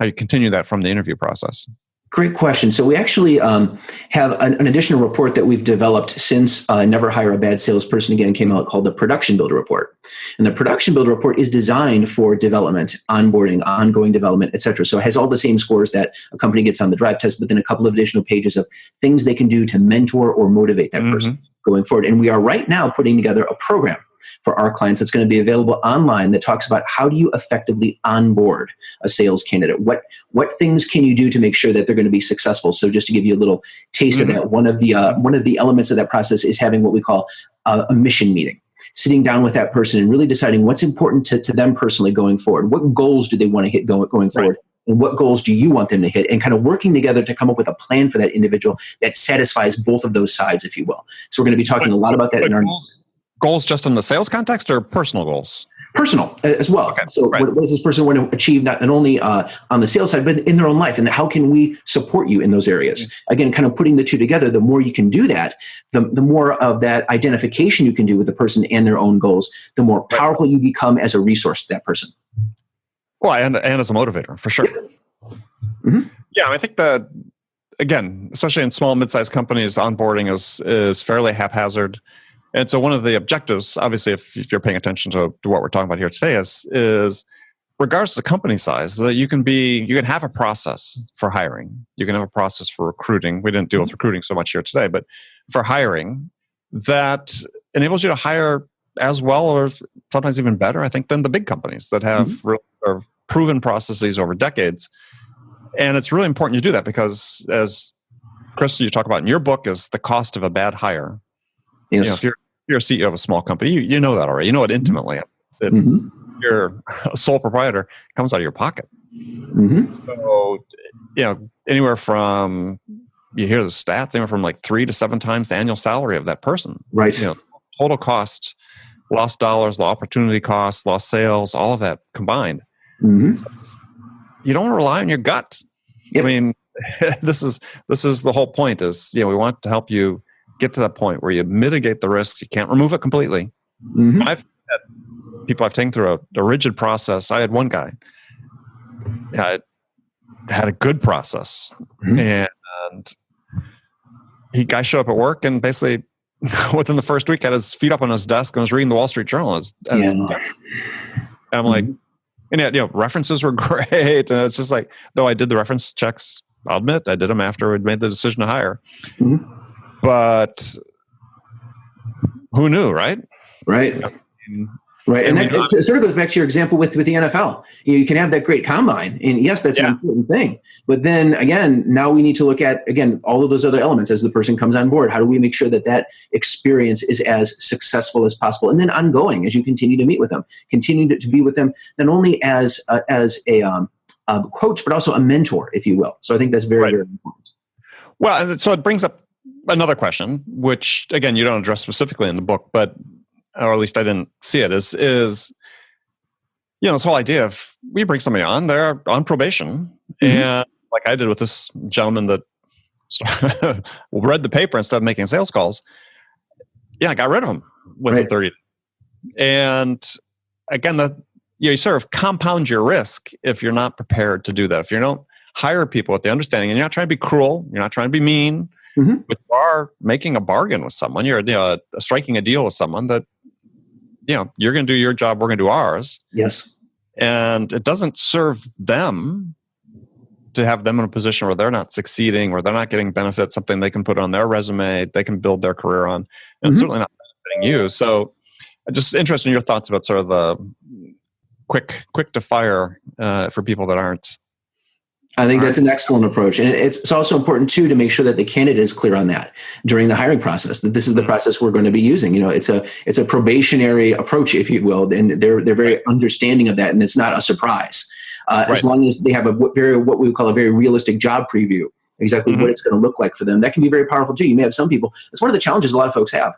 you continue that from the interview process. Great question. So we actually have an additional report that we've developed since Never Hire a Bad Salesperson Again came out called the Production Builder Report. And the Production Builder Report is designed for development, onboarding, ongoing development, et cetera. So it has all the same scores that a company gets on the drive test, but then a couple of additional pages of things they can do to mentor or motivate that person going forward. And we are right now putting together a program for our clients that's going to be available online that talks about how do you effectively onboard a sales candidate? What things can you do to make sure that they're going to be successful? So just to give you a little taste of that, one of the elements of that process is having what we call a mission meeting. Sitting down with that person and really deciding what's important to them personally going forward. What goals do they want to hit going forward? And what goals do you want them to hit? And kind of working together to come up with a plan for that individual that satisfies both of those sides, if you will. So we're going to be talking a lot about that in our... Goals just in the sales context or personal goals? Personal as well. Okay, so what does this person want to achieve, not only on the sales side, but in their own life? And how can we support you in those areas? Again, kind of putting the two together, the more you can do that, the more of that identification you can do with the person and their own goals, the more powerful you become as a resource to that person. Well, and as a motivator, for sure. Yeah, I think that, again, especially in small, mid-sized companies, onboarding is fairly haphazard. And so one of the objectives, obviously, if you're paying attention to what we're talking about here today, is regardless of company size, that you can have a process for hiring. You can have a process for recruiting. We didn't deal with recruiting so much here today, but for hiring that enables you to hire as well or sometimes even better, I think, than the big companies that have proven processes over decades. And it's really important you do that because, as Chris, you talk about in your book, is the cost of a bad hire. Yes. If you're a CEO of a small company, you know that already. You know it intimately. That you're a sole proprietor comes out of your pocket. So, anywhere from, you hear the stats, anywhere from like 3 to 7 times the annual salary of that person. Right. Total cost, lost dollars, lost opportunity costs, lost sales, all of that combined. So you don't want to rely on your gut. Yep. I mean, this is the whole point. Is we want to help you get to that point where you mitigate the risks. You can't remove it completely. I've had people I've taken through a rigid process. I had one guy. I had a good process, and guy showed up at work and basically within the first week had his feet up on his desk and was reading the Wall Street Journal. And I'm like, and references were great, and it's just like, though I did the reference checks, I'll admit I did them after we'd made the decision to hire. But who knew, right? Right. Right. And that it sort of goes back to your example with the NFL. You can have that great combine. And yes, that's an important thing. But then again, now we need to look at, again, all of those other elements as the person comes on board. How do we make sure that that experience is as successful as possible? And then ongoing as you continue to meet with them, continue to be with them, not only as a coach, but also a mentor, if you will. So I think that's very, very important. Well, and so it brings up another question, which, again, you don't address specifically in the book, but or at least I didn't see it, is this whole idea of we bring somebody on, they're on probation. And like I did with this gentleman that read the paper instead of making sales calls. Yeah, I got rid of him within 30 days. And again, you sort of compound your risk if you're not prepared to do that. If you don't hire people with the understanding, and you're not trying to be cruel, you're not trying to be mean, but you are making a bargain with someone, you're striking a deal with someone that, you're going to do your job, we're going to do ours. Yes. And it doesn't serve them to have them in a position where they're not succeeding, or they're not getting benefits, something they can put on their resume, they can build their career on. And it's certainly not benefiting you. So just interested in your thoughts about sort of the quick to fire for people that aren't. I think that's an excellent approach. And it's also important, too, to make sure that the candidate is clear on that during the hiring process, that this is the process we're going to be using. It's a probationary approach, if you will, and they're very understanding of that, and it's not a surprise. As long as they have what we would call a very realistic job preview, exactly what it's going to look like for them, that can be very powerful, too. You may have some people, it's one of the challenges a lot of folks have,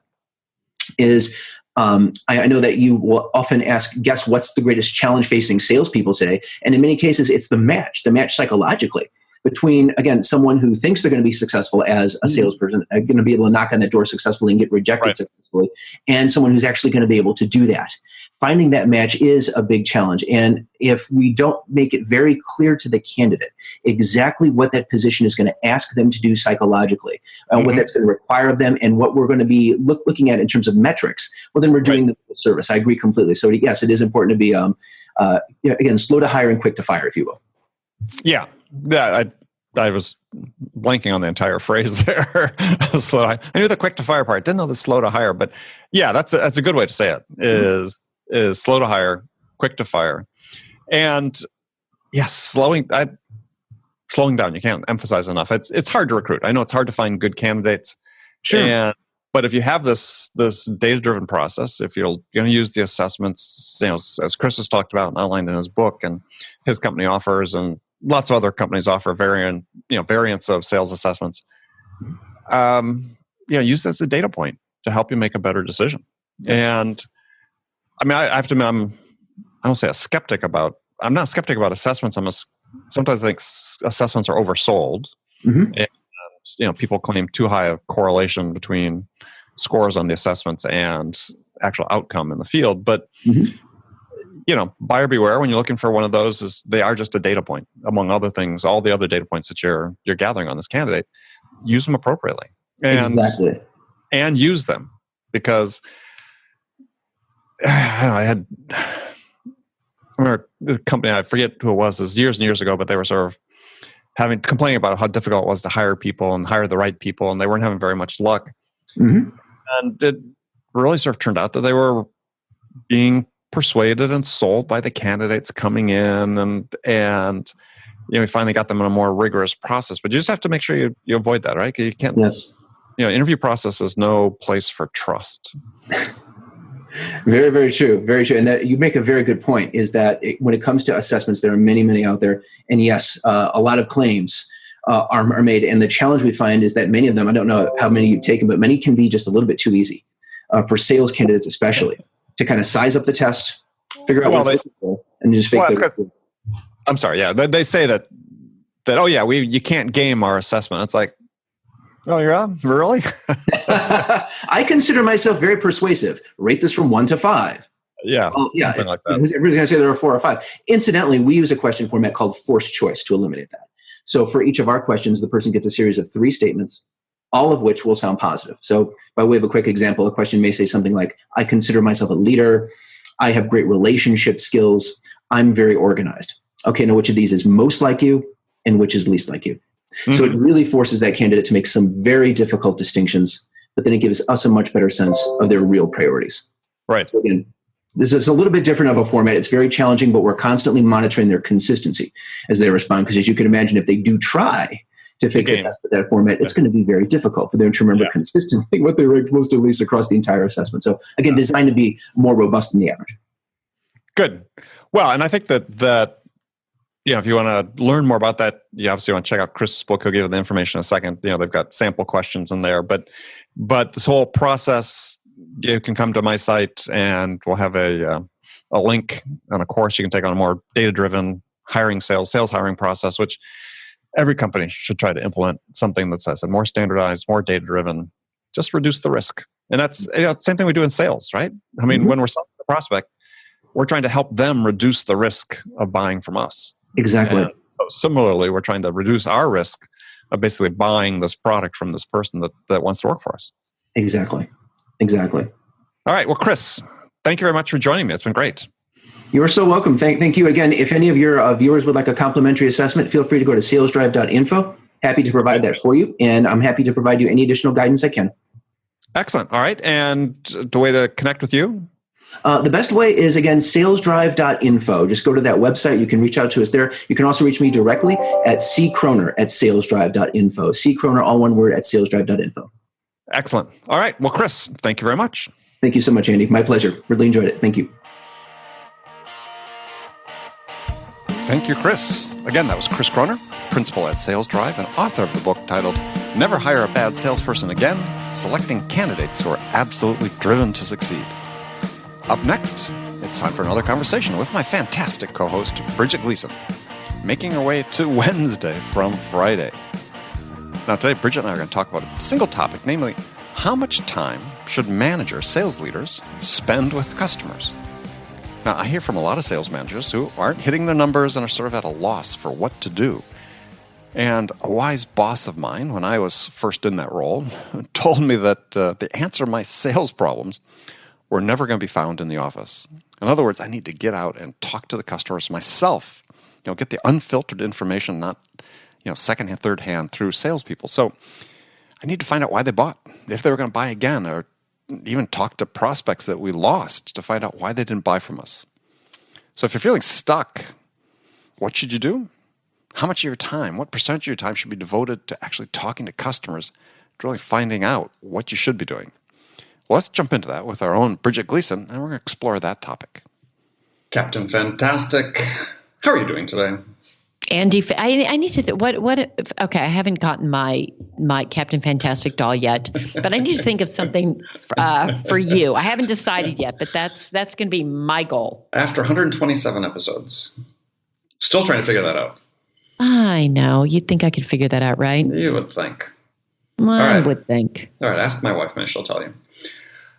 is I know that you will often ask guests, what's the greatest challenge facing salespeople today? And in many cases, it's the match psychologically between, again, someone who thinks they're going to be successful as a salesperson, going to be able to knock on that door successfully and get rejected successfully, and someone who's actually going to be able to do that. Finding that match is a big challenge. And if we don't make it very clear to the candidate exactly what that position is going to ask them to do psychologically, what that's going to require of them, and what we're going to be looking at in terms of metrics, well, then we're doing the service. I agree completely. So yes, it is important to be, again, slow to hire and quick to fire, if you will. Yeah. I was blanking on the entire phrase there. Slow to hire. I knew the quick to fire part. Didn't know the slow to hire, but yeah, that's a good way to say it. Is slow to hire, quick to fire, and yes, slowing down. You can't emphasize enough. It's hard to recruit. I know it's hard to find good candidates. Sure. But if you have this data-driven process, if you're going to use the assessments, as Chris has talked about and outlined in his book, and his company offers, and lots of other companies offer variants of sales assessments. Use this as a data point to help you make a better decision. Yes. And I mean, I have to admit, I don't say I'm not skeptic about assessments. Sometimes I think assessments are oversold. And, people claim too high a correlation between scores on the assessments and actual outcome in the field. But, buyer beware when you're looking for one of those, they are just a data point, among other things, all the other data points that you're gathering on this candidate. Use them appropriately. And use them, because I remember the company, I forget who it was, years and years ago, but they were sort of complaining about how difficult it was to hire people and hire the right people, and they weren't having very much luck. And it really sort of turned out that they were being persuaded and sold by the candidates coming in, and we finally got them in a more rigorous process. But you just have to make sure you avoid that, right? You can't. Yes. Interview process is no place for trust. Very, very true. Very true. And that you make a very good point, is that when it comes to assessments, there are many, many out there. And yes, a lot of claims are made. And the challenge we find is that many of them, I don't know how many you've taken, but many can be just a little bit too easy for sales candidates, especially, to kind of size up the test, figure out what's for, and just fake it. I'm sorry. Yeah. They say that, oh yeah, you can't game our assessment. It's like, oh, you're on? Really? I consider myself very persuasive. Rate this from 1 to 5. Yeah, something like that. Everybody's going to say there are 4 or 5. Incidentally, we use a question format called forced choice to eliminate that. So for each of our questions, the person gets a series of 3 statements, all of which will sound positive. So by way of a quick example, a question may say something like, I consider myself a leader. I have great relationship skills. I'm very organized. Okay, now which of these is most like you and which is least like you? So it really forces that candidate to make some very difficult distinctions, but then it gives us a much better sense of their real priorities. Right. So again, This is a little bit different of a format. It's very challenging, but we're constantly monitoring their consistency as they respond. Because as you can imagine, if they do try to fake the test with that format, it's going to be very difficult for them to remember consistently what they ranked most at least across the entire assessment. So again, designed to be more robust than the average. Good. Well, and I think that if you want to learn more about that, you obviously want to check out Chris's book. He'll give you the information in a second. They've got sample questions in there, but this whole process, you can come to my site and we'll have a link on a course you can take on a more data-driven sales hiring process, which every company should try to implement something that says more standardized, more data-driven, just reduce the risk. And that's the same thing we do in sales, right? I mean, when we're selling to a prospect, we're trying to help them reduce the risk of buying from us. Exactly. And so similarly, we're trying to reduce our risk of basically buying this product from this person that wants to work for us. Exactly. All right. Well, Chris, thank you very much for joining me. It's been great. You're so welcome. Thank you again. If any of your viewers would like a complimentary assessment, feel free to go to salesdrive.info. Happy to provide that for you. And I'm happy to provide you any additional guidance I can. Excellent. All right. And the way to connect with you? The best way is, again, salesdrive.info. Just go to that website. You can reach out to us there. You can also reach me directly at ccroner@salesdrive.info. ccroner, all one word, at salesdrive.info. Excellent. All right. Well, Chris, thank you very much. Thank you so much, Andy. My pleasure. Really enjoyed it. Thank you. Thank you, Chris. Again, that was Chris Croner, principal at SalesDrive and author of the book titled Never Hire a Bad Salesperson Again, Selecting Candidates Who Are Absolutely Driven to Succeed. Up next, it's time for another conversation with my fantastic co-host, Bridget Gleason, making her way to Wednesday from Friday. Now, today, Bridget and I are going to talk about a single topic, namely, how much time should managers, sales leaders, spend with customers? Now, I hear from a lot of sales managers who aren't hitting their numbers and are sort of at a loss for what to do. And a wise boss of mine, when I was first in that role, told me that the answer to my sales problems were never going to be found in the office. In other words, I need to get out and talk to the customers myself, get the unfiltered information, not secondhand, third hand through salespeople. So I need to find out why they bought, if they were going to buy again, or even talk to prospects that we lost to find out why they didn't buy from us. So if you're feeling stuck, what should you do? How much of your time, what percentage of your time should be devoted to actually talking to customers, to really finding out what you should be doing? Well, let's jump into that with our own Bridget Gleason, and we're going to explore that topic. Captain Fantastic, how are you doing today? Andy, I need to okay, I haven't gotten my Captain Fantastic doll yet, but I need to think of something for you. I haven't decided yet, but that's going to be my goal. After 127 episodes, still trying to figure that out. I know. You'd think I could figure that out, right? You would think. Well, I would think. All right, ask my wife and she'll tell you.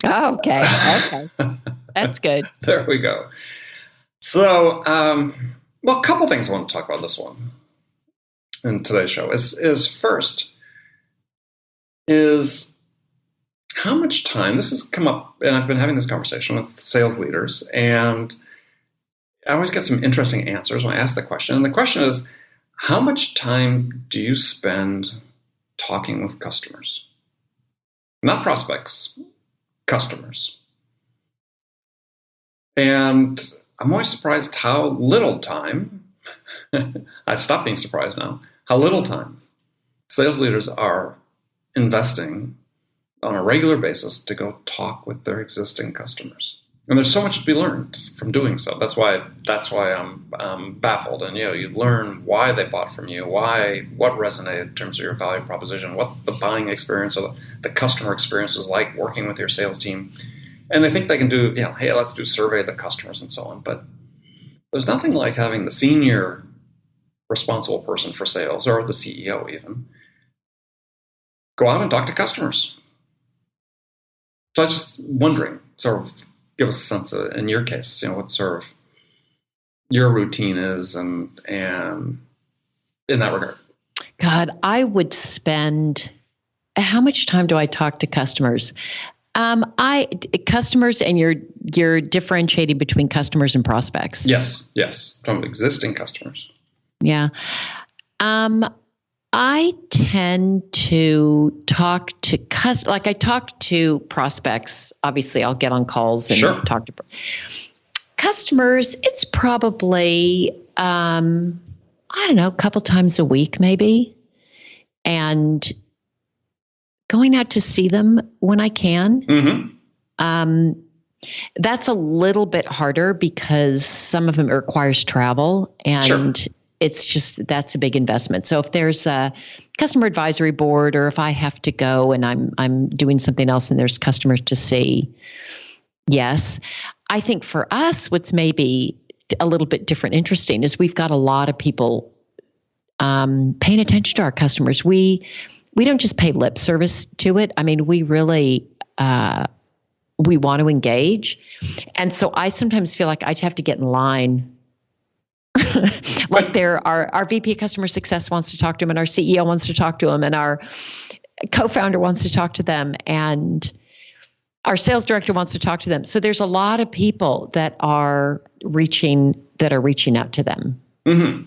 Oh, okay. That's good. There we go. So, well, a couple things I want to talk about this one in today's show is first how much time, this has come up, and I've been having this conversation with sales leaders, and I always get some interesting answers when I ask the question. And the question is, how much time do you spend talking with customers? Not prospects, customers. And I'm always surprised how little time, I've stopped being surprised now, how little time sales leaders are investing on a regular basis to go talk with their existing customers. And there's so much to be learned from doing so. That's why I'm baffled. And you learn why they bought from you, what resonated in terms of your value proposition, what the buying experience or the customer experience was like working with your sales team. And they think they can do, hey, let's do survey of the customers and so on. But there's nothing like having the senior responsible person for sales, or the CEO even, go out and talk to customers. So I was just wondering, sort of give us a sense of, in your case, what sort of your routine is and in that regard. God, I would spend, how much time do I talk to customers? Customers, and you're differentiating between customers and prospects. Yes. From existing customers. Yeah. I tend to talk to I talk to prospects. Obviously, I'll get on calls and talk to. customers, it's probably, I don't know, a couple times a week maybe. And going out to see them when I can. Mm-hmm. That's a little bit harder because some of them requires travel, and Sure. it's just, that's a big investment. So if there's a customer advisory board, or if I have to go and I'm doing something else and there's customers to see, yes. I think for us, what's maybe a little bit different, interesting, is we've got a lot of people paying attention to our customers. We don't just pay lip service to it. I mean, we really we want to engage. And so I sometimes feel like I have to get in line. Like our VP of customer success wants to talk to them, and our CEO wants to talk to them, and our co-founder wants to talk to them, and our sales director wants to talk to them. So there's a lot of people that are reaching out to them. Mm-hmm.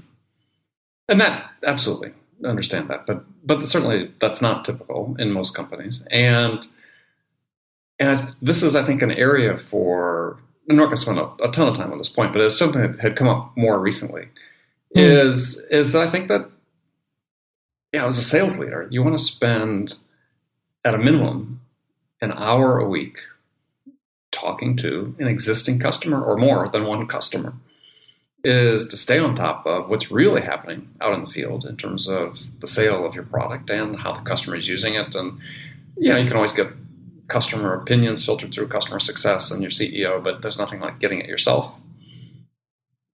And that, absolutely, I understand that. But certainly that's not typical in most companies. And this is, I think, an area for, I'm not going to spend a ton of time on this point, but it's something that had come up more recently, is that I think that, as a sales leader, you want to spend at a minimum an hour a week talking to an existing customer, or more than one customer, is to stay on top of what's really happening out in the field in terms of the sale of your product and how the customer is using it. And, you can always get customer opinions filtered through customer success and your CEO, but there's nothing like getting it yourself,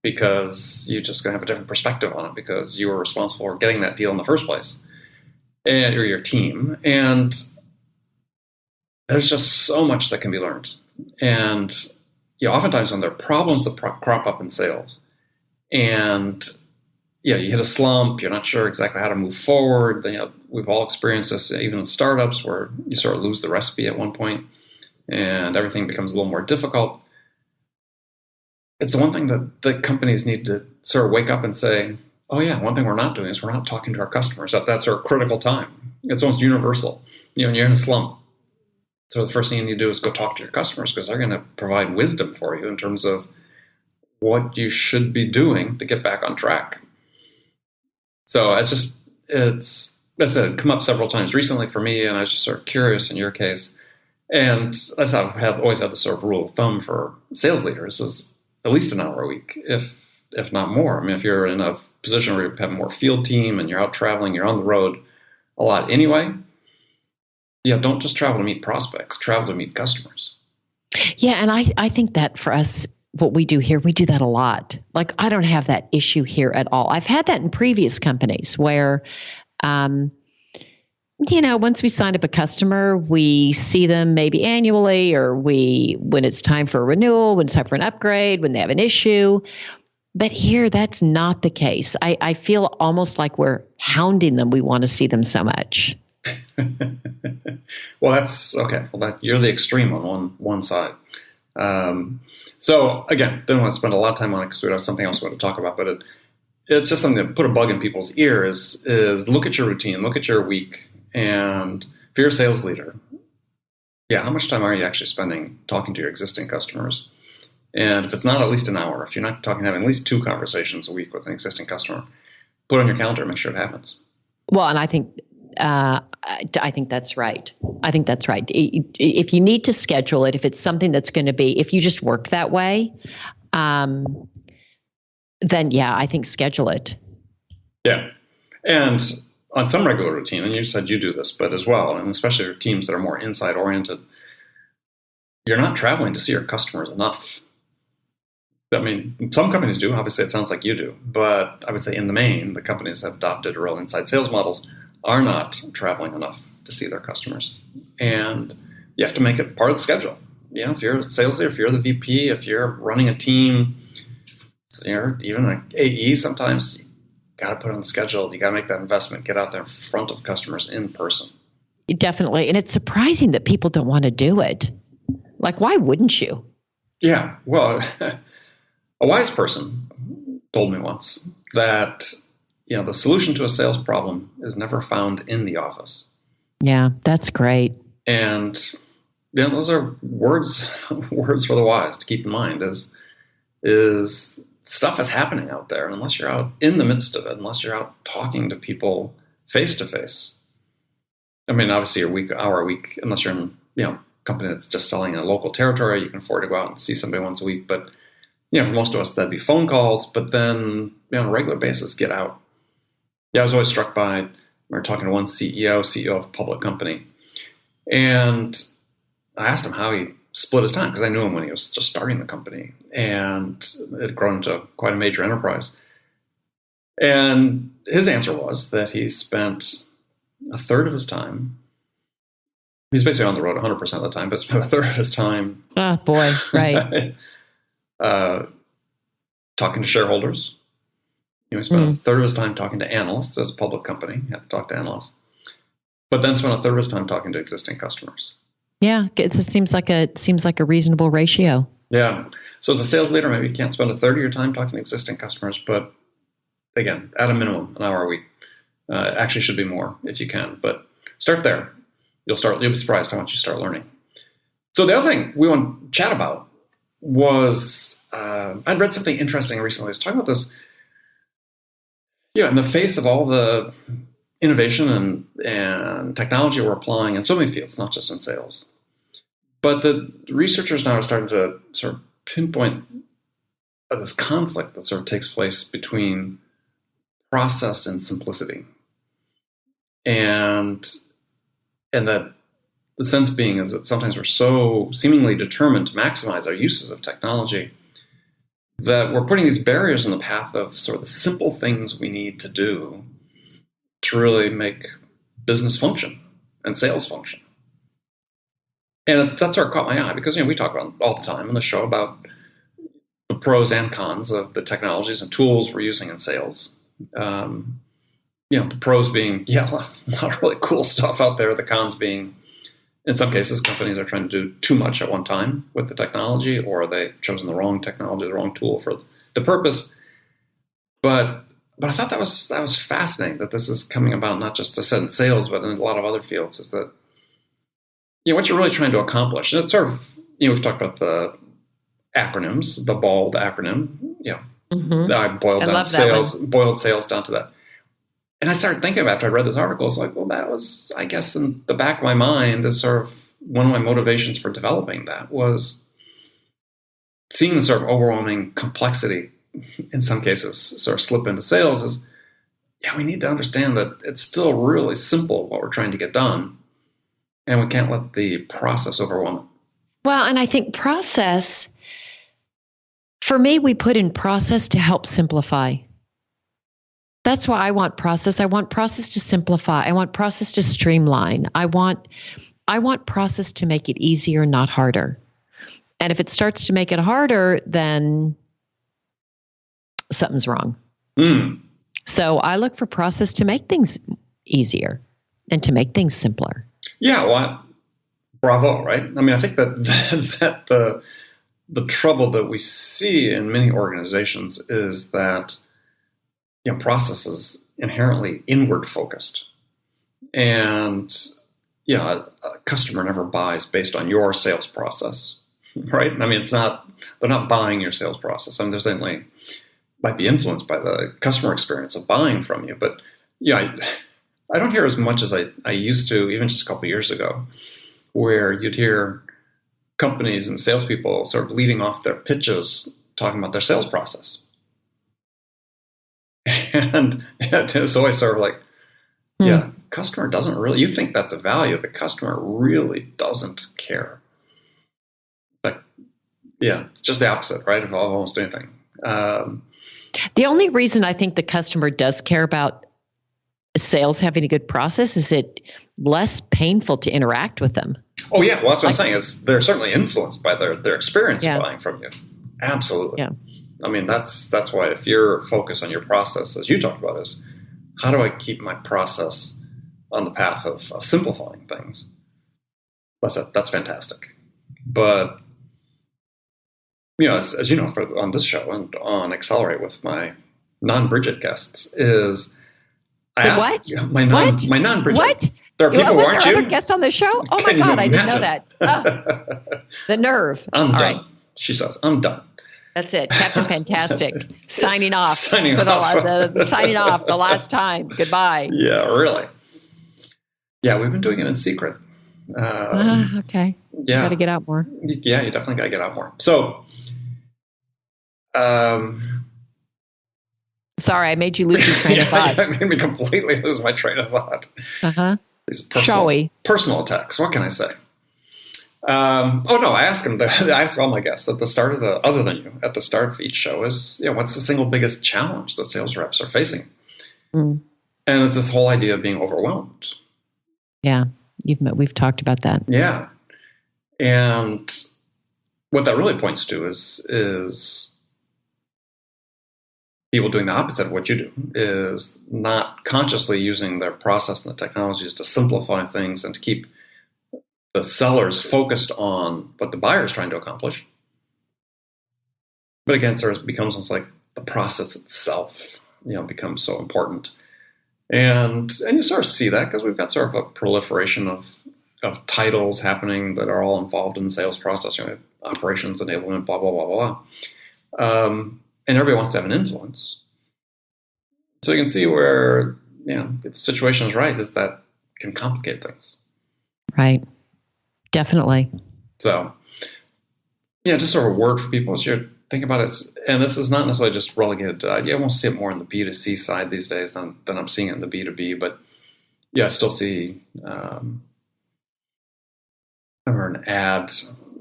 because you're just going to have a different perspective on it because you were responsible for getting that deal in the first place, and or your team. And there's just so much that can be learned. And oftentimes when there are problems that crop up in sales, and you hit a slump, you're not sure exactly how to move forward. We've all experienced this, even in startups, where you sort of lose the recipe at one point and everything becomes a little more difficult. It's the one thing that the companies need to sort of wake up and say, oh yeah, one thing we're not doing is we're not talking to our customers at that sort of critical time. It's almost universal. When you're in a slump, so the first thing you need to do is go talk to your customers, because they're going to provide wisdom for you in terms of what you should be doing to get back on track. So it's come up several times recently for me, and I was just sort of curious in your case. And as I've always had the sort of rule of thumb for sales leaders is at least an hour a week, if not more. I mean, if you're in a position where you have more field team and you're out traveling, you're on the road a lot anyway, don't just travel to meet prospects, travel to meet customers. Yeah, and I think that for us, what we do here, we do that a lot. Like, I don't have that issue here at all. I've had that in previous companies where, once we signed up a customer, we see them maybe annually, or when it's time for a renewal, when it's time for an upgrade, when they have an issue. But here, that's not the case. I feel almost like we're hounding them. We want to see them so much. Well, that's okay. Well, you're the extreme on one side. So again, didn't want to spend a lot of time on it because we have something else we want to talk about. But it's just something to put a bug in people's ear. Is look at your routine, look at your week, and if you're a sales leader, how much time are you actually spending talking to your existing customers? And if it's not at least an hour, if you're not having at least 2 conversations a week with an existing customer, put it on your calendar, make sure it happens. Well, and I think that's right. I think that's right. If you need to schedule it, if it's something that's going to be, if you just work that way, then I think schedule it. Yeah. And on some regular routine, and you said you do this, but as well, and especially for teams that are more inside oriented, you're not traveling to see your customers enough. I mean, some companies do. Obviously, it sounds like you do. But I would say in the main, the companies that have adopted real inside sales models are not traveling enough to see their customers. And you have to make it part of the schedule. If you're a sales leader, if you're the VP, if you're running a team, even an AE, sometimes you got to put it on the schedule. You got to make that investment, get out there in front of customers in person. Definitely. And it's surprising that people don't want to do it. Like, why wouldn't you? Yeah. Well, a wise person told me once that the solution to a sales problem is never found in the office. Yeah, that's great. And those are words for the wise to keep in mind. Is is stuff is happening out there. And unless you're out in the midst of it, unless you're out talking to people face to face, I mean, obviously hour a week, unless you're in, a company that's just selling in a local territory, you can afford to go out and see somebody once a week. But, for most of us, that'd be phone calls. But then, on a regular basis, get out. Yeah, I was always struck by, we were talking to one CEO of a public company. And I asked him how he split his time, because I knew him when he was just starting the company. And it had grown into quite a major enterprise. And his answer was that he spent a third of his time, he's basically on the road 100% of the time, but spent a third of his time. Oh, boy, right. Talking to shareholders. He spent a third of his time talking to analysts as a public company. He had to talk to analysts. But then spent a third of his time talking to existing customers. Yeah, it seems like a reasonable ratio. Yeah. So as a sales leader, maybe you can't spend a third of your time talking to existing customers, but again, at a minimum, an hour a week. Actually should be more if you can, but start there. You'll be surprised how much you start learning. So the other thing we want to chat about was, I'd read something interesting recently. I was talking about this, in the face of all the innovation and technology we're applying in so many fields, not just in sales. But the researchers now are starting to sort of pinpoint this conflict that sort of takes place between process and simplicity. And that the sense being is that sometimes we're so seemingly determined to maximize our uses of technology that we're putting these barriers in the path of sort of the simple things we need to do to really make business function and sales function. And that's where it caught my eye, because we talk about all the time on the show about the pros and cons of the technologies and tools we're using in sales. The pros being, a lot of really cool stuff out there. The cons being, in some cases, companies are trying to do too much at one time with the technology, or they've chosen the wrong technology, the wrong tool for the purpose. But I thought that was fascinating, that this is coming about not just in sales, but in a lot of other fields, is that, what you're really trying to accomplish. And it's sort of, we've talked about the acronyms, the BALD acronym, I boiled sales down to that. And I started thinking about, after I read this article, it's like, well, that was, I guess, in the back of my mind, is sort of one of my motivations for developing that, was seeing the sort of overwhelming complexity, in some cases, sort of slip into sales. Is, we need to understand that it's still really simple what we're trying to get done, and we can't let the process overwhelm it. Well, and I think process, for me, we put in process to help simplify. That's why I want process. I want process to simplify. I want process to streamline. I want process to make it easier, not harder. And if it starts to make it harder, then something's wrong. So I look for process to make things easier and to make things simpler. Yeah, well, bravo, right? I mean, I think that the trouble that we see in many organizations is that process is inherently inward focused, and a customer never buys based on your sales process, right? I mean, they're not buying your sales process. I mean, there's certainly might be influenced by the customer experience of buying from you, but I don't hear as much as I used to, even just a couple of years ago, where you'd hear companies and salespeople sort of leading off their pitches talking about their sales process. And it's always sort of like, customer doesn't really, you think that's a value, the customer really doesn't care. But it's just the opposite, right, of almost anything. The only reason I think the customer does care about sales having a good process is it less painful to interact with them. Oh yeah, well that's what I'm saying, is they're certainly influenced by their experience buying from you. Absolutely. Yeah. I mean, that's why if you're focused on your process, as you talked about, is how do I keep my process on the path of simplifying things? That's fantastic. But as you know, on this show and on Accelerate with my non-Bridget guests, is I asked my non-Bridget. What? There are people who aren't you? Other guests on the show? Oh my God, I didn't know that. The nerve. I'm done. Right. She says, I'm done. That's it. Captain Fantastic signing off. Signing off the last time. Goodbye. Yeah, really. Yeah, we've been doing it in secret. Okay. Yeah. Got to get out more. Yeah, you definitely got to get out more. So, sorry, I made you lose your train of thought. I made me completely lose my train of thought. These personal attacks. What can I say? I ask all my guests at the start of other than you, at the start of each show is, what's the single biggest challenge that sales reps are facing? And it's this whole idea of being overwhelmed. Yeah. We've talked about that. Yeah. And what that really points to is people doing the opposite of what you do, is not consciously using their process and the technologies to simplify things and to keep the sellers focused on what the buyer is trying to accomplish. But again, it becomes almost like the process itself, becomes so important. And you sort of see that because we've got sort of a proliferation of titles happening that are all involved in the sales process, operations, enablement, blah, blah, blah, blah, blah. And everybody wants to have an influence. So you can see where, if the situation is right, is that can complicate things. Right. Definitely. So, just sort of a word for people as you're thinking about it. And this is not necessarily just relegated to, I won't see it more on the B2C side these days than I'm seeing it in the B2B. But I still see, I remember an ad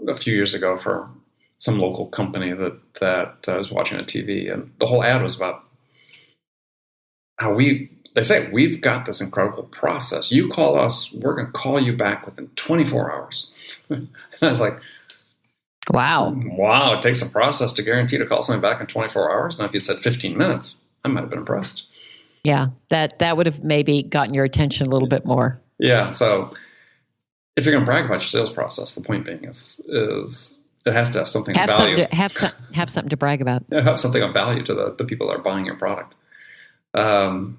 a few years ago for some local company that I was watching on TV. And the whole ad was about how they say, we've got this incredible process. You call us, we're going to call you back within 24 hours. And I was like, wow, it takes a process to guarantee to call somebody back in 24 hours. Now, if you'd said 15 minutes, I might have been impressed. Yeah, that would have maybe gotten your attention a little bit more. Yeah, so if you're going to brag about your sales process, the point being is it has to have something of value. Have something to brag about. Have something of value to the people that are buying your product. I've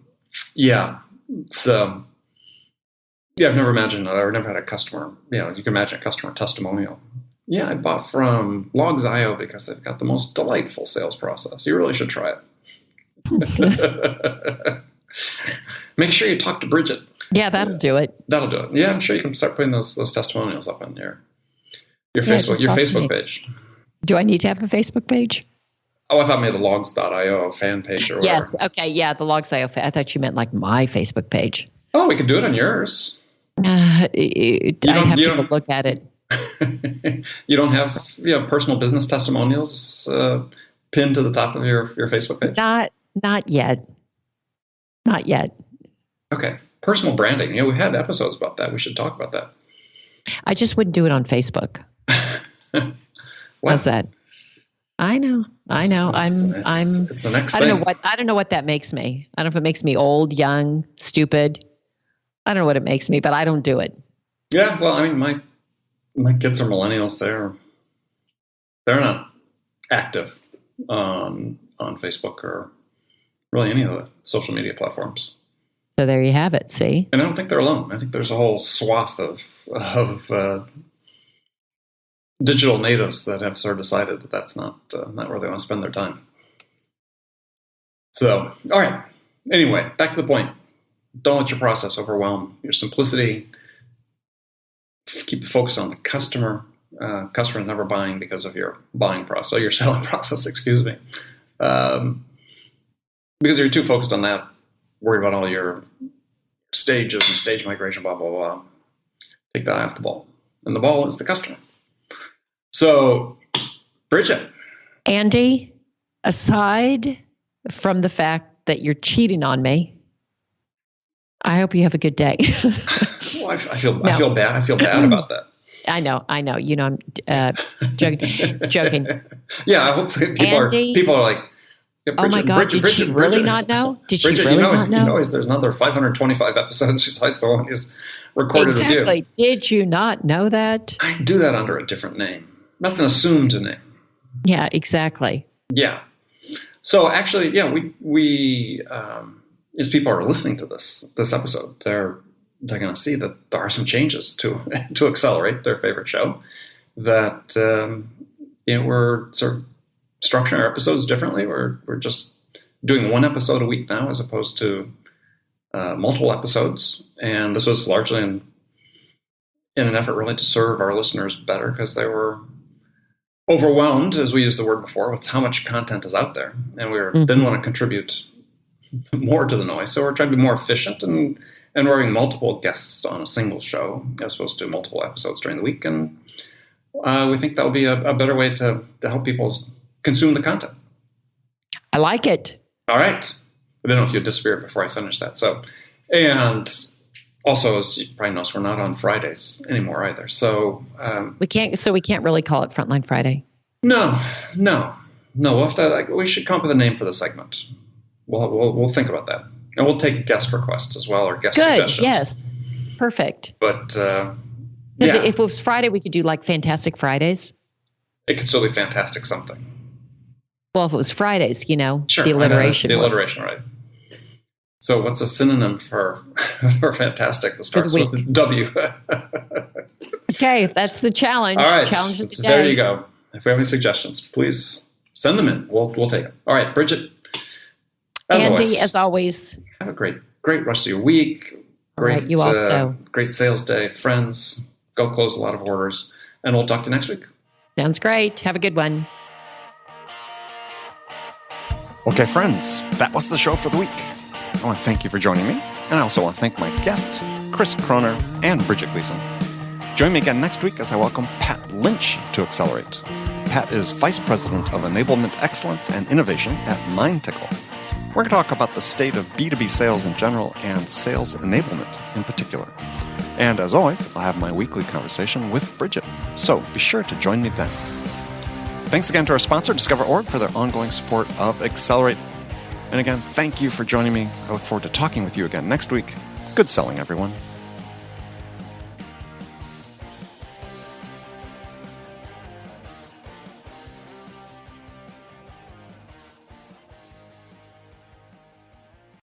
never imagined, or never had a customer, you can imagine a customer testimonial. Yeah, I bought from Logs.io because they've got the most delightful sales process. You really should try it. Make sure you talk to Bridget. Yeah, that'll do it. That'll do it. Yeah, I'm sure you can start putting those testimonials up on your Facebook page. Do I need to have a Facebook page? Oh, I thought maybe the Logs.io fan page or whatever. Yes. Okay. Yeah, the Logs.io. I thought you meant like my Facebook page. Oh, we could do it on yours. I'd have to go look at it. You don't have personal business testimonials pinned to the top of your Facebook page? Not yet. Not yet. Okay. Personal branding. We had episodes about that. We should talk about that. I just wouldn't do it on Facebook. What's that? I know. It's the next thing. I don't know what that makes me. I don't know if it makes me old, young, stupid. I don't know what it makes me, but I don't do it. Yeah, well, I mean, my kids are millennials. They're not active on Facebook or really any of the social media platforms. So there you have it. See, and I don't think they're alone. I think there's a whole swath of digital natives that have sort of decided that that's not where they want to spend their time. So, all right. Anyway, back to the point. Don't let your process overwhelm your simplicity. Keep the focus on the customer. Customer is never buying because of your buying process, or your selling process, excuse me. Because you're too focused on that, worry about all your stages and stage migration, blah, blah, blah. Take the eye off the ball. And the ball is the customer. So, Bridget. Andy, aside from the fact that you're cheating on me, I hope you have a good day. Well, I feel bad. I feel bad about that. I know. I'm joking. Yeah, I hope people are like, yeah, Bridget, oh my God, did she really not know? Did she really not know? There's another 525 episodes besides the one who's recorded with you. Exactly. Did you not know that? I do that under a different name. That's an assumed name. Yeah, exactly. Yeah. So actually, yeah, we as people are listening to this episode, they're going to see that there are some changes to Accelerate, their favorite show, that we're sort of structuring our episodes differently. We're just doing one episode a week now as opposed to multiple episodes. And this was largely in an effort really to serve our listeners better because they were overwhelmed, as we used the word before, with how much content is out there. And we didn't want to contribute more to the noise. So we're trying to be more efficient and we're having multiple guests on a single show as opposed to multiple episodes during the week. And we think that'll be a better way to help people consume the content. I like it. All right. I didn't know if you'd disappear before I finished that. So, and also, as you probably noticed, we're not on Fridays anymore either. So we can't really call it Frontline Friday. No. We'll have to, we should come up with a name for the segment. We'll think about that, and we'll take guest requests as well or guest suggestions. Yes, perfect. But if it was Friday, we could do like Fantastic Fridays. It could still be Fantastic something. Well, if it was Fridays, sure, the alliteration. The alliteration, right? So, what's a synonym for fantastic that starts with a W? Okay, that's the challenge. All right, challenge of the day. There you go. If we have any suggestions, please send them in. We'll take them. All right, Bridget. Andy, as always, have a great rest of your week. Great, you also. Great sales day, friends. Go close a lot of orders, and we'll talk to you next week. Sounds great. Have a good one. Okay, friends, that was the show for the week. I want to thank you for joining me, and I also want to thank my guest, Chris Croner and Bridget Gleason. Join me again next week as I welcome Pat Lynch to Accelerate. Pat is Vice President of Enablement Excellence and Innovation at MindTickle. We're going to talk about the state of B2B sales in general and sales enablement in particular. And as always, I'll have my weekly conversation with Bridget, so be sure to join me then. Thanks again to our sponsor, Discover.org, for their ongoing support of Accelerate. And again, thank you for joining me. I look forward to talking with you again next week. Good selling, everyone.